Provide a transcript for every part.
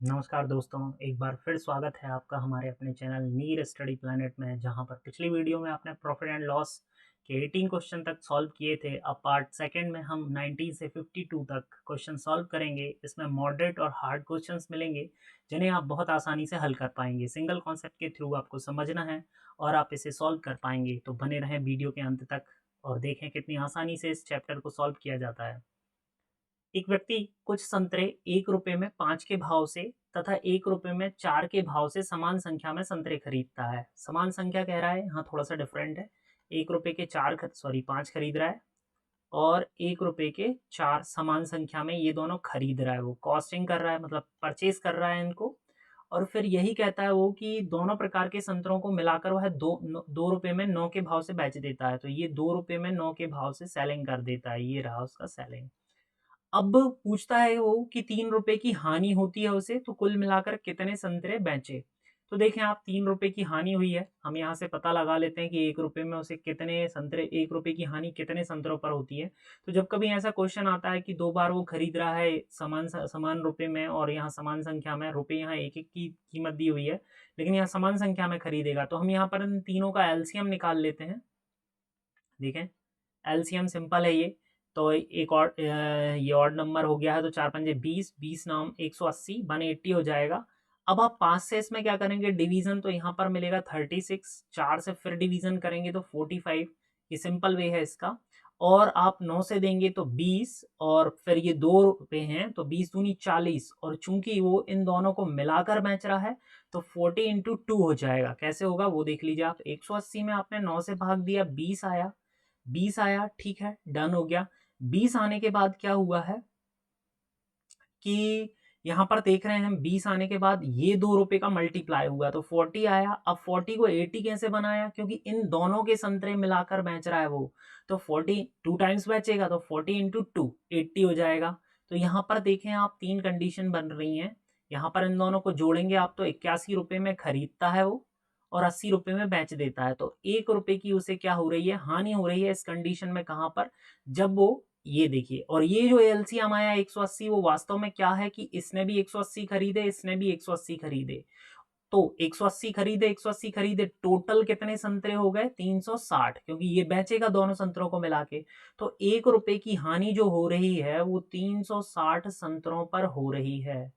नमस्कार दोस्तों, एक बार फिर स्वागत है आपका हमारे अपने चैनल नीर स्टडी प्लैनेट में। जहां पर पिछली वीडियो में आपने प्रॉफिट एंड लॉस के 18 क्वेश्चन तक सॉल्व किए थे। अब पार्ट सेकंड में हम 19 से 52 तक क्वेश्चन सॉल्व करेंगे। इसमें मॉडरेट और हार्ड क्वेश्चंस मिलेंगे जिन्हें आप बहुत आसानी से हल कर पाएंगे। सिंगल कॉन्सेप्ट के थ्रू आपको समझना है और आप इसे सॉल्व कर पाएंगे। तो बने रहें वीडियो के अंत तक और देखें कितनी आसानी से इस चैप्टर को सॉल्व किया जाता है। एक व्यक्ति कुछ संतरे 1 रुपए में 5 के भाव से तथा 1 रुपए में 4 के भाव से समान संख्या में संतरे खरीदता है। समान संख्या कह रहा है, यहाँ थोड़ा सा डिफरेंट है। 1 रुपए के 5 खरीद रहा है और 1 रुपए के 4 समान संख्या में ये दोनों खरीद रहा है। वो कॉस्टिंग कर रहा है, मतलब परचेज कर रहा है इनको। और फिर यही कहता है वो कि दोनों प्रकार के संतरों को मिलाकर वह 2 रुपए में 9 के भाव से बेच देता है। तो ये 2 रुपए में 9 के भाव से सेलिंग कर देता है। ये रहा उसका सेलिंग। अब पूछता है वो कि 3 रुपए की हानि होती है उसे, तो कुल मिलाकर कितने संतरे बेचे। तो देखें आप, 3 रुपए की हानि हुई है। हम यहाँ से पता लगा लेते हैं कि 1 रुपए में उसे कितने संतरे, 1 रुपए की हानि कितने संतरों पर होती है। तो जब कभी ऐसा क्वेश्चन आता है कि 2 बार वो खरीद रहा है समान रुपए में और यहाँ समान संख्या में, रुपए यहाँ एक एक की कीमत दी हुई है लेकिन यहाँ समान संख्या में खरीदेगा, तो हम यहाँ पर इन तीनों का एलसीएम निकाल लेते हैं। देखें, एलसीएम सिंपल है ये। तो एक और ये ऑड नंबर हो गया है, तो 4 पंजे 20, 20 नाम 180, 180 हो जाएगा। अब आप 5 से इसमें क्या करेंगे डिवीजन, तो यहाँ पर मिलेगा 36। 4 से फिर डिवीजन करेंगे तो 45। ये सिंपल वे है इसका। और आप 9 से देंगे तो 20 और फिर ये 2 रुपए हैं तो 20 दूनी 40। और चूंकि वो इन दोनों को मिलाकर बेच रहा है तो 40 इंटू 2 हो जाएगा। कैसे होगा वो देख लीजिए आप। 180 में आपने 9 से भाग दिया, 20 आया। 20 आया, ठीक है, डन हो गया। 20 आने के बाद क्या हुआ है कि यहाँ पर देख रहे हैं हम, 20 आने के बाद ये 2 रुपए का मल्टीप्लाई हुआ तो 40 आया। अब 40 को 80 कैसे बनाया, क्योंकि इन दोनों के संतरे मिलाकर बेच रहा है वो। तो 40 2 टाइम्स बेचेगा तो 40 इंटू 2 80 हो जाएगा। तो यहाँ पर देखें आप, 3 कंडीशन बन रही हैं। यहाँ पर इन दोनों को जोड़ेंगे आप तो 81 रुपए में खरीदता है वो और 80 रुपए में बेच देता है। तो 1 रुपए की उसे क्या हो रही है, हानि हो रही है इस कंडीशन में। कहां पर, जब वो, ये देखिए, और ये जो एलसीएम आया 180, वो वास्तव में क्या है कि इसने भी 180 खरीदे, इसने भी 180 खरीदे। तो 180 खरीदे, 180 खरीदे, टोटल कितने संतरे हो गए, 360, क्योंकि ये बेचेगा दोनों संतरों को मिला के। तो 1 रुपए की हानि जो हो रही है वो 360 संतरों पर हो रही है।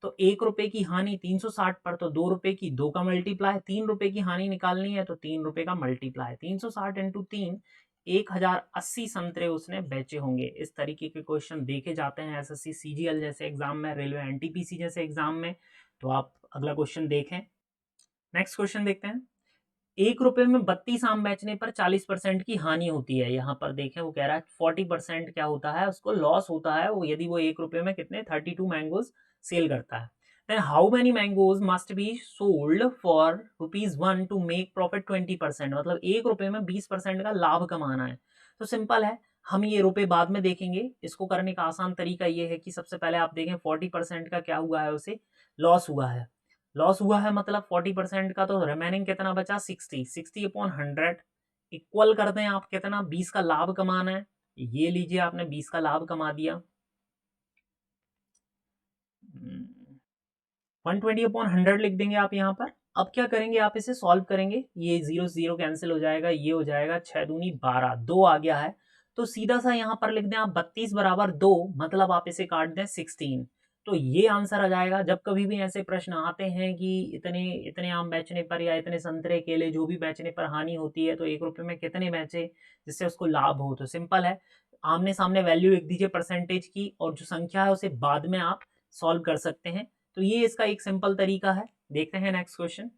तो 1 रुपए की हानि 360 पर, तो 2 रुपए की 2 का मल्टीप्लाई, 3 रुपए की हानि निकालनी है तो 3 रुपए का मल्टीप्लाई। 360 इंटू 3, 1080 संतरे उसने बेचे होंगे। इस तरीके के क्वेश्चन देखे जाते हैं एसएससी सीजीएल जैसे एग्जाम में, रेलवे एनटीपीसी जैसे एग्जाम में। तो आप अगला क्वेश्चन देखें। नेक्स्ट क्वेश्चन देखते हैं। 1 रुपए में 32 आम बेचने पर 40% की हानि होती है। यहाँ पर देखें, वो कह रहा है 40% क्या होता है, उसको लॉस होता है वो, यदि वो 1 रुपए में कितने 32 मैंगोज सेल करता है। Then how many mangoes must be sold for ₹1 to make profit 20%। मतलब 1 रुपए में 20% का लाभ कमाना है। तो सिंपल है, हम ये रुपए बाद में देखेंगे। इसको करने का आसान तरीका ये है कि सबसे पहले आप देखें 40% का क्या हुआ है, उसे लॉस हुआ है। लॉस हुआ है मतलब 40% का, तो रिमेनिंग कितना बचा, 60। 60 अपॉन 100 इक्वल कर दें आप कितना, 20 का लाभ कमाना है। ये लीजिए, आपने 20 का लाभ कमा दिया। 120 अपॉन 100 लिख देंगे आप यहाँ पर। अब क्या करेंगे, आप इसे सॉल्व करेंगे, ये 0 0 कैंसिल हो जाएगा, ये हो जाएगा 6 दूनी 12, 2 आ गया है। तो सीधा सा यहाँ पर लिख दें आप 32 बराबर 2, मतलब आप इसे काट दें 16। तो ये आंसर आ जाएगा। जब कभी भी ऐसे प्रश्न आते हैं कि इतने इतने आम बेचने पर या इतने संतरे केले जो भी बेचने पर हानि होती है तो 1 रुपए में कितने बेचे जिससे उसको लाभ हो, तो सिंपल है, आमने सामने वैल्यू लिख दीजिए परसेंटेज की, और जो संख्या है उसे बाद में आप सॉल्व कर सकते हैं। तो ये इसका एक सिंपल तरीका है। देखते हैं नेक्स्ट क्वेश्चन।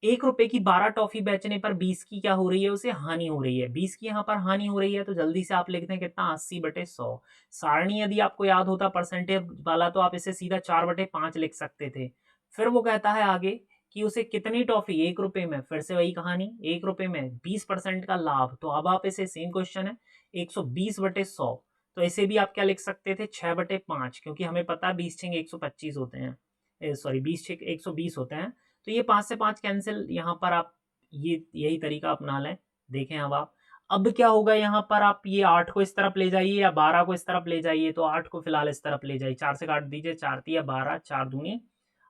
1 रुपए की 12 टॉफी बेचने पर 20 की क्या हो रही है, उसे हानि हो रही है। 20 की यहाँ पर हानि हो रही है, तो जल्दी से आप लिख दें कितना, 80/100। सारणी यदि आपको याद होता परसेंटेज वाला तो आप इसे सीधा 4/5 लिख सकते थे। फिर वो कहता है आगे कि उसे कितनी टॉफी, 1 रुपए में, फिर से वही कहानी, 1 रुपए में 20% का लाभ। तो अब आप इसे, सेम क्वेश्चन है, 120/100, तो इसे भी आप क्या लिख सकते थे, 6/5, क्योंकि हमें पता है 20 छेंगे 125 होते हैं, सॉरी 20 छेक 120 होते हैं। तो ये 5 से 5 कैंसिल, यहाँ पर आप ये यही तरीका अपना लें। देखें अब आप, अब क्या होगा, यहाँ पर आप ये 8 को इस तरफ ले जाइए या 12 को इस तरफ ले जाइए। तो 8 को फिलहाल इस तरफ ले जाइए, 4 से काट दीजिए, 4 तिया 12, 4 दूनी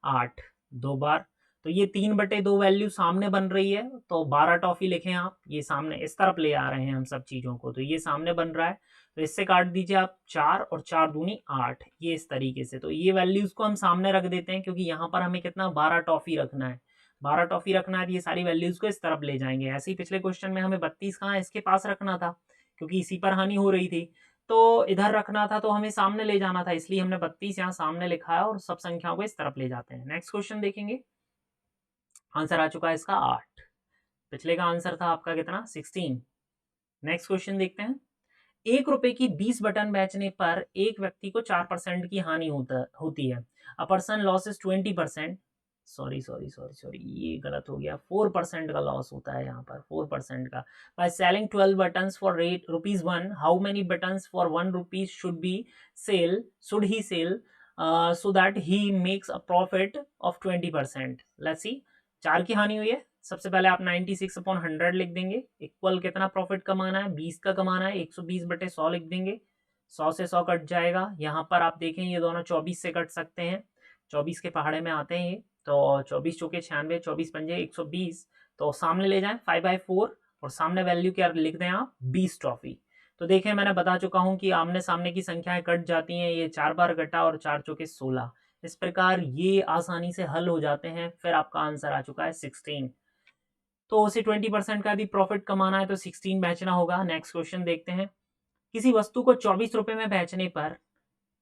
8 2 बार, तो ये 3/2 वैल्यू सामने बन रही है, तो 12 टॉफी लिखें आप, ये सामने इस तरफ ले आ रहे हैं हम सब चीज़ों को, तो ये सामने बन रहा है, तो इससे काट दीजिए आप 4 और 4 दूनी 8, ये इस तरीके से। तो ये वैल्यूज़ को हम सामने रख देते हैं क्योंकि यहाँ पर हमें कितना 12 टॉफी रखना है, 12 टॉफी रखना है, तो ये सारी वैल्यूज़ को इस तरफ ले जाएंगे। ऐसे ही पिछले क्वेश्चन में हमें 32 कहाँ इसके पास रखना था क्योंकि इसी पर हानि हो रही थी, तो इधर रखना था, तो हमें सामने ले जाना था, इसलिए हमने 32 यहाँ सामने लिखा है और सब संख्याओं को इस तरफ ले जाते हैं। नेक्स्ट क्वेश्चन देखेंगे, आंसर आ चुका है इसका 8। पिछले का आंसर था आपका कितना 16। नेक्स्ट क्वेश्चन देखते हैं, 1 रुपए की 20 बटन बेचने पर एक व्यक्ति को 4% की हानि होती है। अ पर्सन लॉसेस 20%, सॉरी ये गलत हो गया, 4% का लॉस होता है यहाँ पर, 4% का। By selling 12 buttons for rate ₹1, how many buttons for 1 rupees should he sell so that he makes a profit of 20%। Let's see, 4 की हानि हुई है, सबसे पहले आप 96/100 लिख देंगे, इक्वल कितना प्रॉफिट कमाना है, 20 का कमाना है, 120/100 लिख देंगे, 100 से 100 कट जाएगा। यहाँ पर आप देखें ये दोनों 24 से कट सकते हैं, 24 के पहाड़े में आते हैं ये, तो 24 चौके 96, 24 पंजे 120, तो सामने ले जाएं 5/4 और सामने वैल्यू क्या लिख दें आप 20 ट्रॉफी। तो देखें मैंने बता चुका हूँ कि आमने सामने की संख्याएं कट जाती हैं, ये 4 बार कटा और 4 चौके 16, इस प्रकार ये आसानी से हल हो जाते हैं। फिर आपका आंसर आ चुका है 16। तो उसे 20% का भी प्रॉफिट कमाना है तो 16 बेचना होगा। नेक्स्ट क्वेश्चन देखते हैं, किसी वस्तु को 24 रुपए में बेचने पर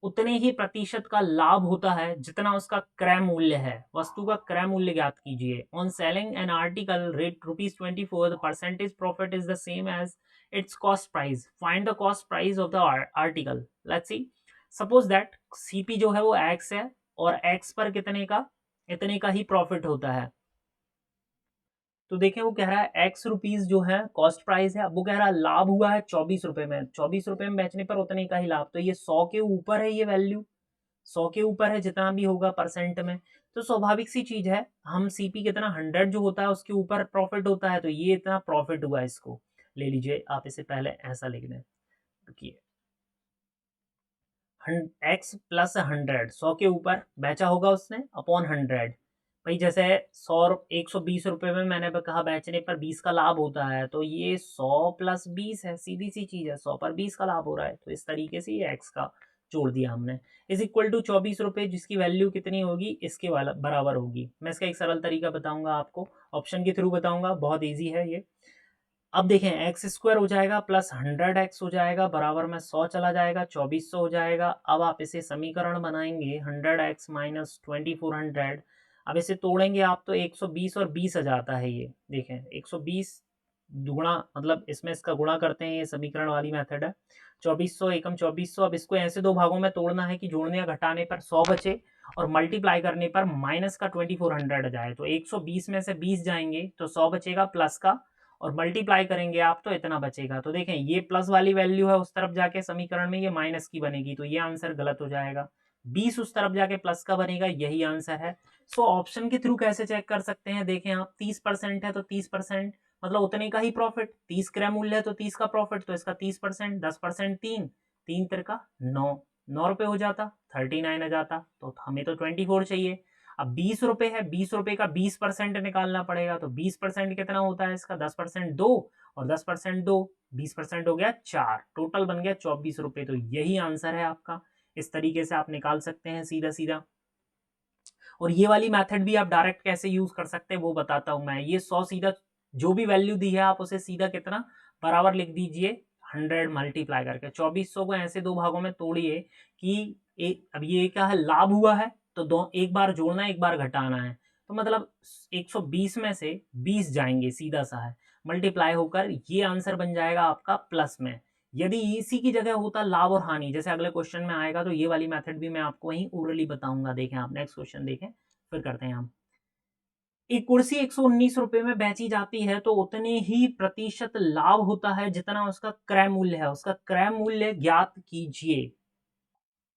उतने ही प्रतिशत का लाभ होता है जितना उसका क्रय मूल्य है। वस्तु का क्रय मूल्य ज्ञात कीजिए। On selling an article rate ₹24, the percentage profit is the same as its cost price, find the cost price of the article. Let's see, suppose that CP जो है वो एक्स है और एक्स पर कितने का, इतने का ही प्रॉफिट होता है। तो देखें वो कह रहा है एक्स रुपीज जो है कॉस्ट प्राइस है, अब वो कह रहा है लाभ हुआ है 24 रुपए में, 24 रुपए में बेचने पर उतने का ही लाभ, तो ये 100 के ऊपर है, ये वैल्यू 100 के ऊपर है जितना भी होगा परसेंट में, तो स्वाभाविक सी चीज है, हम सीपी कितना 100 जो होता है उसके ऊपर प्रॉफिट होता है, तो ये इतना प्रॉफिट हुआ, इसको ले लीजिए आप, इसे पहले ऐसा लिख दें, देखिए एक्स प्लस 100, 100 के ऊपर बेचा होगा उसने अपॉन 100। भाई जैसे 120 रुपए में मैंने कहा बेचने पर 20 का लाभ होता है, तो ये 100 प्लस 20 है, सीधी सी चीज है, 100 पर 20 का लाभ हो रहा है, तो इस तरीके से ये एक्स का जोड़ दिया हमने, इज इक्वल टू 24 रुपए, जिसकी वैल्यू कितनी होगी इसके वाला बराबर होगी। मैं इसका एक सरल तरीका बताऊंगा आपको, ऑप्शन के थ्रू बताऊंगा, बहुत ईजी है ये। अब देखें एक्स स्क्वायर हो जाएगा प्लस 100x हो जाएगा, बराबर में 100 चला जाएगा, 2400 हो जाएगा। अब आप इसे समीकरण बनाएंगे 100x माइनस 2400, अब इसे तोड़ेंगे आप तो 120 और 20 आ जाता है, ये देखें 120 दुगुणा, मतलब इसमें इसका गुणा करते हैं, ये समीकरण वाली मेथड है, 2400 एकम 2400। अब इसको ऐसे दो भागों में तोड़ना है कि जोड़ने या घटाने पर 100 बचे और मल्टीप्लाई करने पर माइनस का 2400 आ जाए, तो 120 में से 20 जाएंगे तो 100 बचेगा प्लस का, और मल्टीप्लाई करेंगे आप तो इतना बचेगा। तो देखें ये प्लस वाली वैल्यू है, उस तरफ जाके समीकरण में ये माइनस की बनेगी, तो ये आंसर गलत हो जाएगा। 20 उस तरफ जाके प्लस का बनेगा, यही आंसर है। सो ऑप्शन के थ्रू कैसे चेक कर सकते हैं, देखें आप 30% है तो 30%, मतलब उतने का ही प्रॉफिट, 30 क्रय मूल्य है तो 30 का प्रॉफिट, तो इसका 30%, 10% 3, 3 तिरका 9, 9 रुपए हो जाता, 39 आ जाता, तो हमें तो 24 चाहिए। अब 20 रुपए है, 20 रुपए का 20% निकालना पड़ेगा, तो 20% कितना होता है इसका, 10% 2 और 10% 2, 20% हो गया 4, टोटल बन गया 24 रुपए, तो यही आंसर है आपका। इस तरीके से आप निकाल सकते हैं सीधा सीधा। और ये वाली मेथड भी आप डायरेक्ट कैसे यूज कर सकते हैं वो बताता हूं मैं। ये 100 सीधा जो भी वैल्यू दी है आप उसे सीधा कितना बराबर लिख दीजिए 100 मल्टीप्लाई करके, 2400 को ऐसे दो भागों में तोड़िए कि अब ये क्या है, लाभ हुआ है तो दो, एक बार जोड़ना है एक बार घटाना है, तो मतलब 120 में से 20 जाएंगे, सीधा सा है, मल्टीप्लाई होकर ये आंसर बन जाएगा आपका प्लस में। यदि इसी की जगह होता लाभ और हानि, जैसे अगले क्वेश्चन में आएगा, तो ये वाली मेथड भी मैं आपको वहीं ओरली बताऊंगा। देखें आप नेक्स्ट क्वेश्चन देखें, फिर करते हैं हम। एक कुर्सी 119 रुपए में बेची जाती है तो उतने ही प्रतिशत लाभ होता है जितना उसका क्रय मूल्य है, उसका क्रय मूल्य ज्ञात कीजिए।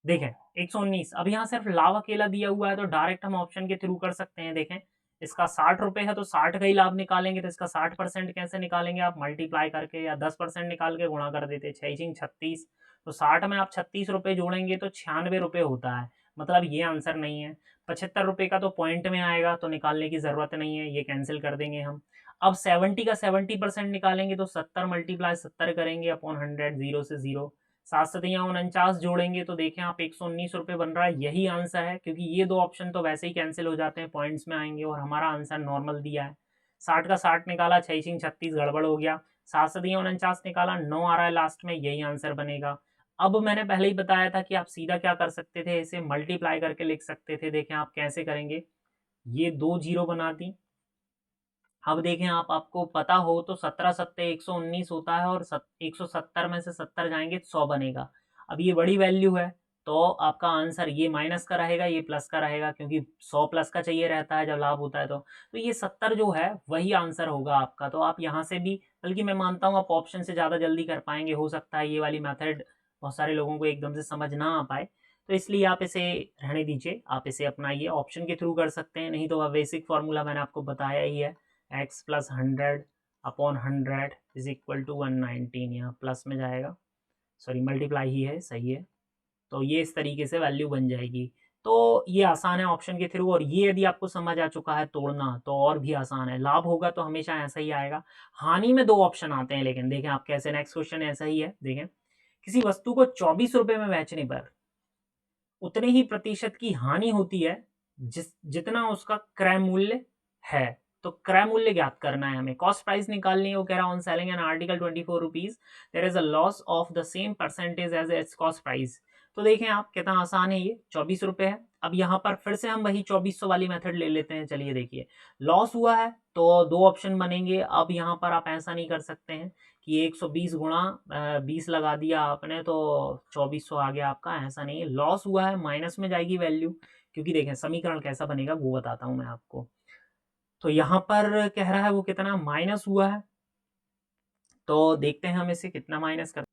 देखें 119, अब यहाँ सिर्फ लाभ अकेला दिया हुआ है तो डायरेक्ट हम ऑप्शन के थ्रू कर सकते हैं। देखें इसका 60 रुपए है तो 60 का ही लाभ निकालेंगे, तो इसका 60% कैसे निकालेंगे आप, मल्टीप्लाई करके, या 10% निकाल के गुणा कर देते, 6 36, तो 60 में आप 36 रुपए जोड़ेंगे तो 96 रुपए होता है, मतलब ये आंसर नहीं है। 75 रुपये का तो पॉइंट में आएगा, तो निकालने की ज़रूरत नहीं है, ये कैंसिल कर देंगे हम। अब 70 का 70% निकालेंगे तो 70 मल्टीप्लाई 70 करेंगे अपॉन 100, 0 से 0, 7 सतैया 49 जोड़ेंगे तो देखें आप 119 रुपये बन रहा है। यही आंसर है, क्योंकि ये दो ऑप्शन तो वैसे ही कैंसिल हो जाते हैं, पॉइंट्स में आएंगे और हमारा आंसर नॉर्मल दिया है। 60 का 60 निकाला, 6 36 गड़बड़ हो गया, 7 सतैया 49 निकाला, 9 आ रहा है लास्ट में, यही आंसर बनेगा। अब मैंने पहले ही बताया था कि आप सीधा क्या कर सकते थे, इसे मल्टीप्लाई करके लिख सकते थे। देखें आप कैसे करेंगे, ये 2 जीरो बना दी। अब देखें आप, आपको पता हो तो 17 सत्ते 119 होता है और 170 में से 70 जाएंगे तो 100 बनेगा। अब ये बड़ी वैल्यू है तो आपका आंसर ये माइनस का रहेगा, ये प्लस का रहेगा, क्योंकि 100 प्लस का चाहिए रहता है जब लाभ होता है तो ये 70 जो है वही आंसर होगा आपका। तो आप यहाँ से भी, बल्कि मैं मानता हूँ आप ऑप्शन से ज़्यादा जल्दी कर पाएंगे। हो सकता है ये वाली मेथड बहुत सारे लोगों को एकदम से समझ ना आ पाए, तो इसलिए आप इसे रहने दीजिए, आप इसे अपनाइए, ऑप्शन के थ्रू कर सकते हैं। नहीं तो बेसिक फार्मूला मैंने आपको बताया ही है, x plus 100 upon 100 is equal to 119, यहाँ प्लस में जाएगा, सॉरी मल्टीप्लाई ही है, सही है। तो ये इस तरीके से वैल्यू बन जाएगी। तो ये आसान है ऑप्शन के थ्रू, और ये यदि आपको समझ आ चुका है तोड़ना तो और भी आसान है। लाभ होगा तो हमेशा ऐसा ही आएगा। हानि में दो ऑप्शन आते हैं, लेकिन देखें आप कैसे, नेक्स्ट क्वेश्चन ऐसा ही है। देखें, किसी वस्तु को 24 रुपए में बेचने पर उतने ही प्रतिशत की हानि होती है जितना उसका क्रय मूल्य है। तो क्रय मूल्य ज्ञात करना है हमें, कॉस्ट प्राइस निकालनी है। वो कह रहा है on selling an article 24 rupees there is a loss of the same percentage as its cost price. तो देखें आप कितना आसान है, ये 24 रुपए है। अब यहाँ पर फिर से हम वही 2400 वाली मेथड ले लेते हैं। चलिए देखिए, लॉस हुआ है तो दो ऑप्शन बनेंगे। अब यहाँ पर आप ऐसा नहीं कर सकते हैं कि 120 गुणा 20 लगा दिया आपने तो 2400 आ गया आपका, ऐसा नहीं है। लॉस हुआ है, माइनस में जाएगी वैल्यू, क्योंकि देखें समीकरण कैसा बनेगा वो बताता हूं मैं आपको। तो यहाँ पर कह रहा है वो कितना माइनस हुआ है, तो देखते हैं हम इसे कितना माइनस कर।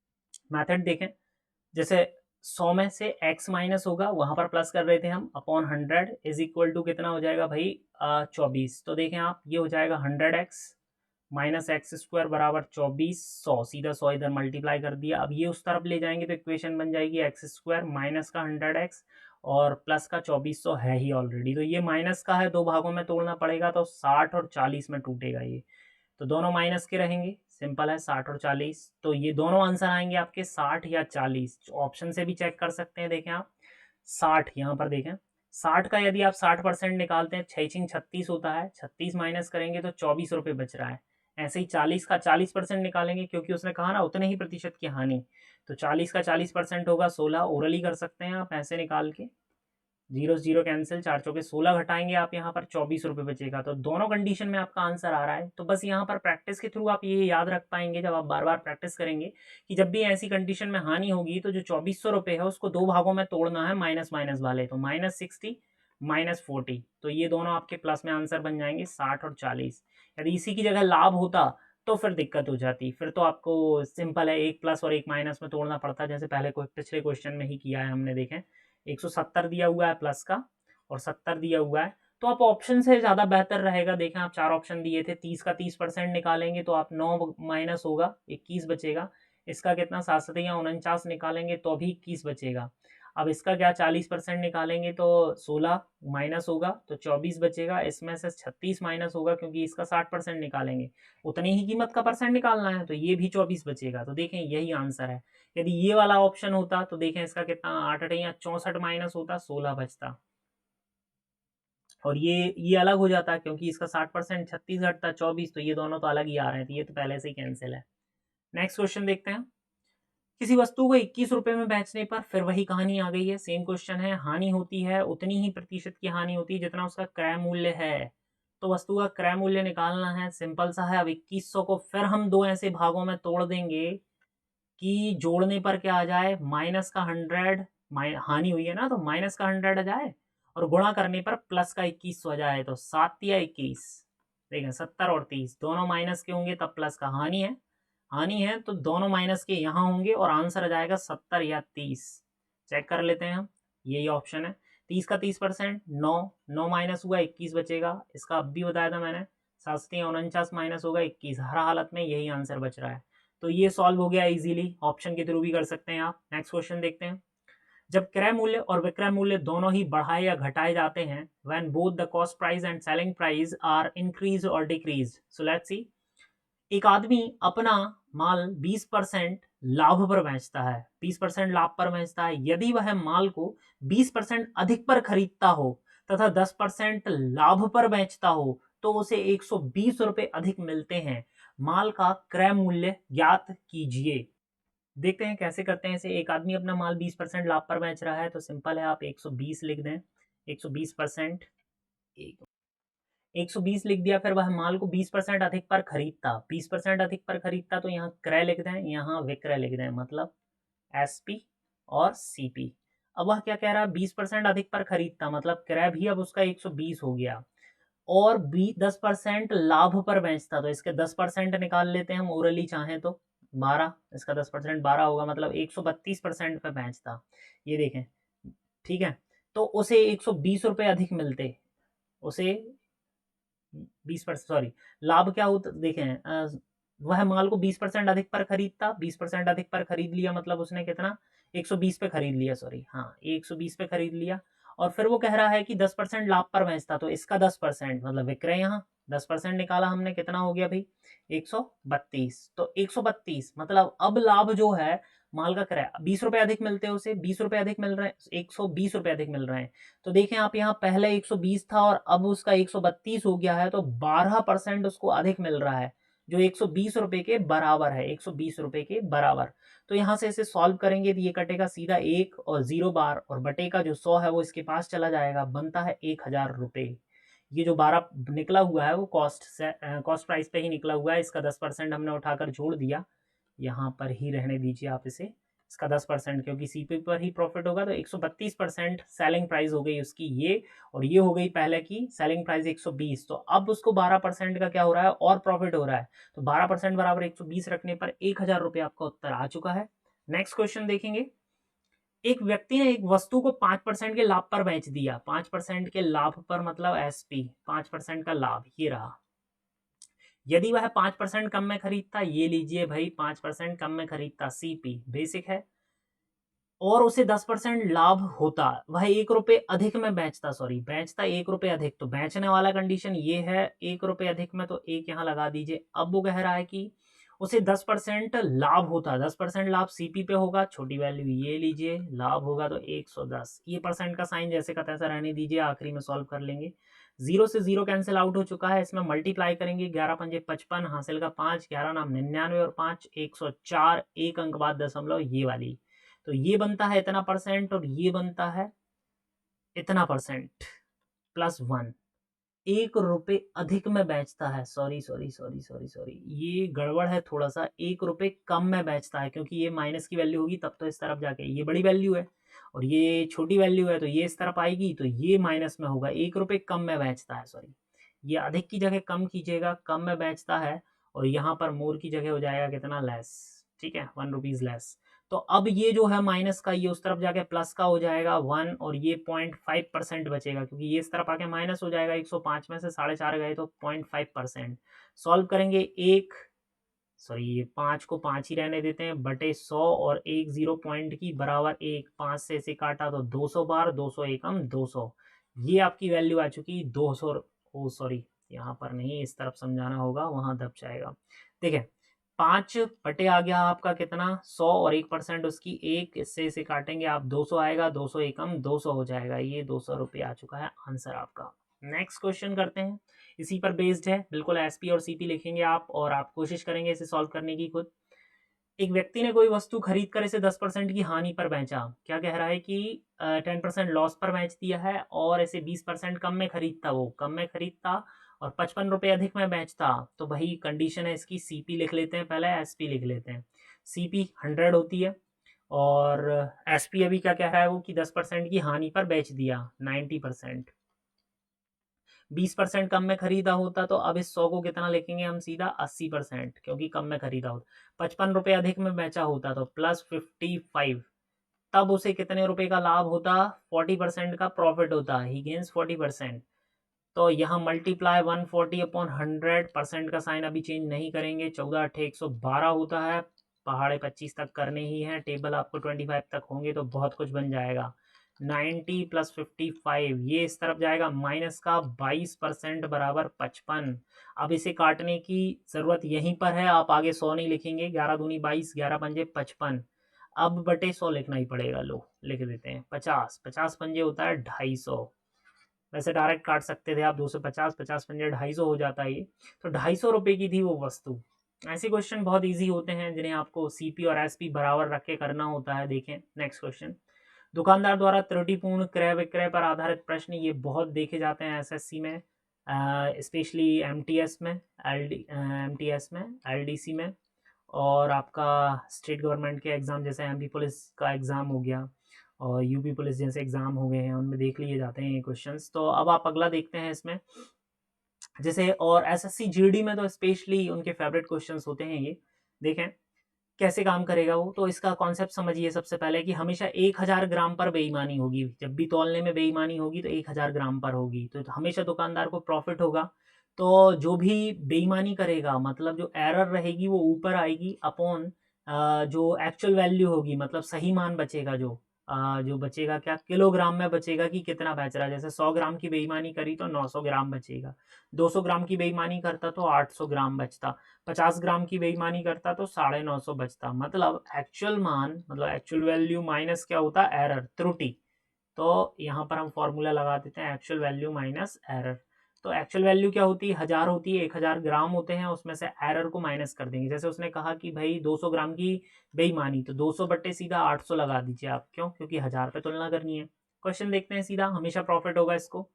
मेथड देखें, जैसे 100 में से x माइनस होगा, वहां पर प्लस कर रहे थे हम, अपॉन 100 इज इक्वल टू कितना हो जाएगा भाई 24। तो देखें आप, ये हो जाएगा 100x माइनस एक्स स्क्वायर बराबर 24, 100, सीधा 100 इधर मल्टीप्लाई कर दिया। अब ये उस तरफ ले जाएंगे तो इक्वेशन बन जाएगी एक्स स्क्वायर माइनस का 100x और प्लस का 2400 है ही ऑलरेडी। तो ये माइनस का है, दो भागों में तोड़ना पड़ेगा तो 60 और 40 में टूटेगा ये, तो दोनों माइनस के रहेंगे। सिंपल है, 60 और 40, तो ये दोनों आंसर आएंगे आपके 60 या 40। ऑप्शन से भी चेक कर सकते हैं। देखें आप 60, यहाँ पर देखें 60 का यदि आप 60% निकालते हैं, 6 36 होता है, 36 माइनस करेंगे तो 24 रुपये बच रहा है। ऐसे ही 40 का 40% निकालेंगे, क्योंकि उसने कहा ना उतने ही प्रतिशत की हानि, तो 40 का 40% होगा 16। ओरली कर सकते हैं आप ऐसे निकाल के, जीरो जीरो कैंसिल, 4 चौके 16 घटाएंगे आप, यहाँ पर 24 रुपये बचेगा। तो दोनों कंडीशन में आपका आंसर आ रहा है। तो बस यहाँ पर प्रैक्टिस के थ्रू आप ये याद रख पाएंगे, जब आप बार बार प्रैक्टिस करेंगे, कि जब भी ऐसी कंडीशन में हानि होगी तो जो 2400 रुपये है उसको दो भागों में तोड़ना है, माइनस माइनस वाले, तो -60 -40, तो ये दोनों आपके प्लस में आंसर बन जाएंगे 60 और 40। यदि इसी की जगह लाभ होता तो फिर दिक्कत हो जाती, फिर तो आपको सिंपल है, एक प्लस और एक माइनस में तोड़ना पड़ता, जैसे पहले पिछले क्वेश्चन में ही किया है हमने। देखें 170 दिया हुआ है प्लस का और 70 दिया हुआ है, तो आप ऑप्शन से ज़्यादा बेहतर रहेगा। देखें आप 4 ऑप्शन दिए थे, 30 का 30% निकालेंगे तो आप 9 माइनस होगा, 21 बचेगा। इसका कितना 7 सतैया 49 निकालेंगे तो भी 21 बचेगा। अब इसका क्या 40% निकालेंगे तो 16 माइनस होगा तो 24 बचेगा। इसमें से 36 माइनस होगा क्योंकि इसका 60% निकालेंगे, उतनी ही कीमत का परसेंट निकालना है, तो ये भी 24 बचेगा। तो देखें यही आंसर है। यदि ये वाला ऑप्शन होता तो देखें इसका कितना 8 या 64 माइनस होता, 16 बचता, और ये अलग हो जाता है क्योंकि इसका 60%, 36 घटता 24, तो ये दोनों तो अलग ही आ रहे हैं, तो ये तो पहले से ही कैंसिल है। नेक्स्ट क्वेश्चन देखते हैं। किसी वस्तु को 21 रुपए में बेचने पर, फिर वही कहानी आ गई है, सेम क्वेश्चन है। हानि होती है उतनी ही प्रतिशत की हानि होती है जितना उसका क्रय मूल्य है। तो वस्तु का क्रय मूल्य निकालना है, सिंपल सा है। अब 2100 को फिर हम दो ऐसे भागों में तोड़ देंगे कि जोड़ने पर क्या आ जाए, माइनस का 100, हानि हुई है ना तो माइनस का 100 आ जाए, और गुणा करने पर प्लस का 2100 आ जाए, तो 7 या 21, देखें 70 और 30 दोनों माइनस के होंगे तब प्लस का। हानि है तो दोनों माइनस के यहाँ होंगे और आंसर आ जाएगा 70 या 30। चेक कर लेते हैं हम, यही ऑप्शन है। 30 का 30%, 9 9 माइनस हुआ 21 बचेगा। इसका अब भी बताया था मैंने, 7 माइनस होगा 21, हर हालत में यही आंसर बच रहा है। तो ये सॉल्व हो गया इजीली, ऑप्शन के थ्रू भी कर सकते हैं आप। नेक्स्ट क्वेश्चन देखते हैं। जब क्रय मूल्य और विक्रय मूल्य दोनों ही बढ़ाए या घटाए जाते हैं, when both the cost price and selling price are increase और डिक्रीज। सो लेट्स सी, एक आदमी अपना माल 20% लाभ पर बेचता है, 20% लाभ पर बेचता है। यदि वह माल को 20% अधिक पर खरीदता हो तथा 10% लाभ पर बेचता हो तो उसे 120 रुपए अधिक मिलते हैं। माल का क्रय मूल्य ज्ञात कीजिए। देखते हैं कैसे करते हैं इसे। एक आदमी अपना माल 20% लाभ पर बेच रहा है, तो सिंपल है, आप 120 लिख दें। 120%, 120 लिख दिया। फिर वह माल को 20% अधिक पर खरीदता, 20% अधिक पर खरीदता, तो यहाँ क्रय लिख दें, यहाँ विक्रय लिख दें, मतलब एसपी और सीपी। अब वह क्या कह रहा है, 20% अधिक पर खरीदता, मतलब क्रय भी अब उसका 120 हो गया, और 10% लाभ पर बेचता, तो इसके 10% निकाल लेते हैं हम ओरली चाहें तो, 12, इसका 10% 12 होगा, मतलब 132% पे बेचता। ये देखें, ठीक है, तो उसे 120 रुपये अधिक मिलते, उसे 20%, सॉरी, लाभ क्या होता देखें, वह माल को 20% अधिक पर खरीदता, 20% अधिक पर खरीद लिया, मतलब उसने कितना, 120 पे खरीद लिया, सॉरी, हाँ 120 पे खरीद लिया। और फिर वो कह रहा है कि 10% लाभ पर बेचता, तो इसका 10% मतलब विक्रय, यहाँ 10% निकाला हमने, कितना हो गया भाई, 132। तो 132 मतलब अब लाभ जो है माल का क्रय, 20 रुपए अधिक मिलते हैं उसे, 20 रुपए अधिक मिल रहे हैं, 120 रुपए अधिक मिल रहे हैं। तो देखें आप, यहाँ पहले 120 था और अब उसका 132 हो गया है, तो 12% उसको अधिक मिल रहा है, जो 120 रुपए के बराबर है, 120 रुपए के बराबर। तो यहाँ से इसे सॉल्व करेंगे तो ये कटेगा सीधा 1 और 0 बार, और बटे का जो 100 है वो इसके पास चला जाएगा, बनता है 1000 रुपये। ये जो 12 निकला हुआ है वो कॉस्ट से, कॉस्ट प्राइस पे ही निकला हुआ है। इसका 10% हमने उठाकर जोड़ दिया, यहाँ पर ही रहने दीजिए आप इसे, इसका 10%, क्योंकि सीपी पर ही प्रॉफिट होगा, तो 132% सेलिंग प्राइस हो गई उसकी ये, और ये हो गई पहले की सेलिंग प्राइस 120। तो अब उसको 12% का क्या हो रहा है, और प्रॉफिट हो रहा है, तो 12% बराबर 120 रखने पर 1000 रुपये आपका उत्तर आ चुका है। नेक्स्ट क्वेश्चन देखेंगे। एक व्यक्ति ने एक वस्तु को 5% के लाभ पर बेच दिया, 5% के लाभ पर मतलब एसपी, 5% का लाभ ये रहा। यदि वह 5% कम में खरीदता, ये लीजिए भाई, 5% कम में खरीदता, सीपी बेसिक है, और उसे 10% लाभ होता, वह 1 रुपये अधिक में बेचता, सॉरी बेचता 1 रुपये अधिक, तो बेचने वाला कंडीशन ये है 1 रुपये अधिक में, तो एक यहाँ लगा दीजिए। अब वो कह रहा है कि उसे 10% लाभ होता, 10% लाभ सीपी पे होगा, छोटी वैल्यू ये लीजिए, लाभ होगा तो 110, ये परसेंट का साइन जैसे का तैसा रहने दीजिए, आखिरी में सॉल्व कर लेंगे। 0 से 0 कैंसिल आउट हो चुका है, इसमें मल्टीप्लाई करेंगे, 11 पंजे 55, हासिल का 5, 11 नाम 99 और 5 104, एक अंक बाद दशमलव, ये वाली, तो ये बनता है इतना परसेंट, और ये बनता है इतना परसेंट प्लस 1। 1 रुपये अधिक में बेचता है, sorry sorry sorry sorry sorry, ये गड़बड़ है थोड़ा सा, 1 रुपये कम में बेचता है, क्योंकि ये माइनस की वैल्यू होगी तब तो इस तरफ जाके, ये बड़ी वैल्यू है और ये छोटी वैल्यू है, तो ये इस तरफ आएगी, तो ये माइनस में होगा, 1 रुपये कम में बेचता है, सॉरी, ये अधिक की जगह कम कीजिएगा, कम में बेचता है, और यहाँ पर मोर की जगह हो जाएगा कितना, लेस, ठीक है, 1 रुपीज लेस। तो अब ये जो है माइनस का, ये उस तरफ जाके प्लस का हो जाएगा 1, और ये 0.5% बचेगा, क्योंकि ये इस तरफ आके माइनस हो जाएगा, 105 में से 4.5 गए तो 0.5%। सॉल्व करेंगे, एक, सॉरी ये 5 को 5 ही रहने देते हैं, बटे 100, और एक 0 पॉइंट की बराबर 1, 5 से इसे काटा तो 200 बार, 200 एकम 200, ये आपकी वैल्यू आ चुकी 200। ओ सॉरी, यहाँ पर नहीं, इस तरफ समझाना होगा, वहां दब जाएगा। देखिए 5 बटे आ गया आपका कितना, 100, और 1% उसकी 1, इससे इसे काटेंगे आप, 200 आएगा, 200 एकम 200 हो जाएगा, ये 200 रुपये आ चुका है आंसर आपका। नेक्स्ट क्वेश्चन करते हैं, इसी पर बेस्ड है, बिल्कुल एसपी और सीपी लिखेंगे आप, और आप कोशिश करेंगे इसे सॉल्व करने की खुद। एक व्यक्ति ने कोई वस्तु खरीद कर इसे 10% की हानि पर बेचा, क्या कह रहा है कि 10% लॉस पर बेच दिया है, और इसे 20% कम में खरीदता, वो कम में खरीदता और 55 रुपये अधिक में बेचता, तो वही कंडीशन है इसकी, सीपी लिख लेते हैं पहले, एसपी लिख लेते हैं। सीपी 100 होती है, और एसपी अभी क्या कह रहा है वो कि 10% की हानि पर बेच दिया, 90%। 20% कम में खरीदा होता, तो अब इस 100 को कितना लिखेंगे हम, सीधा 80%, क्योंकि कम में खरीदा होता। 55 रुपये अधिक में बेचा होता, तो प्लस 55, तब उसे कितने रुपए का लाभ होता, 40% का प्रॉफिट होता, ही गेन्स 40%। तो यहाँ मल्टीप्लाई 140 अपॉन 100, परसेंट का साइन अभी चेंज नहीं करेंगे, 14 8 112 होता है, पहाड़े 25 तक करने ही हैं, टेबल आपको 25 तक होंगे तो बहुत कुछ बन जाएगा। 90 + 55 ये इस तरफ जाएगा, माइनस का 22% बराबर 55। अब इसे काटने की ज़रूरत यहीं पर है, आप आगे 100 नहीं लिखेंगे, 11 दूनी 22, 11 पंजे 55। अब बटे 100 लिखना ही पड़ेगा, लो लिख देते हैं 50, 50 पंजे होता है 250। वैसे डायरेक्ट काट सकते थे आप 250, 50 पंजे 250 हो जाता है ये। तो 250 रुपये की थी वो वस्तु। ऐसे क्वेश्चन बहुत इजी होते हैं जिन्हें आपको सीपी और एसपी बराबर रख के करना होता है। देखें नेक्स्ट क्वेश्चन। दुकानदार द्वारा त्रुटिपूर्ण क्रय विक्रय पर आधारित प्रश्न ये बहुत देखे जाते हैं एसएससी में, स्पेशली एमटीएस में, एमटीएस में, एलडीसी में, और आपका स्टेट गवर्नमेंट के एग्ज़ाम जैसे एमपी पुलिस का एग्ज़ाम हो गया और यूपी पुलिस जैसे एग्ज़ाम हो गए हैं, उनमें देख लिए जाते हैं ये क्वेश्चंस। तो अब आप अगला देखते हैं इसमें, जैसे और एसएससी जीडी में तो स्पेशली उनके फेवरेट क्वेश्चंस होते हैं ये। देखें कैसे काम करेगा वो, तो इसका कॉन्सेप्ट समझिए सबसे पहले कि हमेशा 1000 ग्राम पर बेईमानी होगी। जब भी तौलने में बेईमानी होगी तो 1000 ग्राम पर होगी, तो हमेशा दुकानदार को प्रॉफिट होगा। तो जो भी बेईमानी करेगा, मतलब जो एरर रहेगी वो ऊपर आएगी अपॉन जो एक्चुअल वैल्यू होगी, मतलब सही मान बचेगा, जो बचेगा क्या किलोग्राम में बचेगा कि कितना बेच रहा है। जैसे 100 ग्राम की बेईमानी करी तो 900 ग्राम बचेगा, 200 ग्राम की बेईमानी करता तो 800 ग्राम बचता, 50 ग्राम की बेईमानी करता तो 950 बचता। मतलब एक्चुअल मान, मतलब एक्चुअल वैल्यू माइनस क्या होता है, एरर, त्रुटि। तो यहाँ पर हम फॉर्मूला लगा देते हैं एक्चुअल वैल्यू माइनस एरर। तो एक्चुअल वैल्यू क्या होती है, 1000 होती है, 1000 ग्राम होते हैं, उसमें से एरर को माइनस कर देंगे। जैसे उसने कहा कि भाई 200 ग्राम की बेईमानी, तो 200 बट्टे सीधा 800 लगा दीजिए आप, क्यों, क्योंकि 1000 पे तुलना करनी है। क्वेश्चन देखते हैं सीधा, हमेशा प्रॉफिट होगा इसको।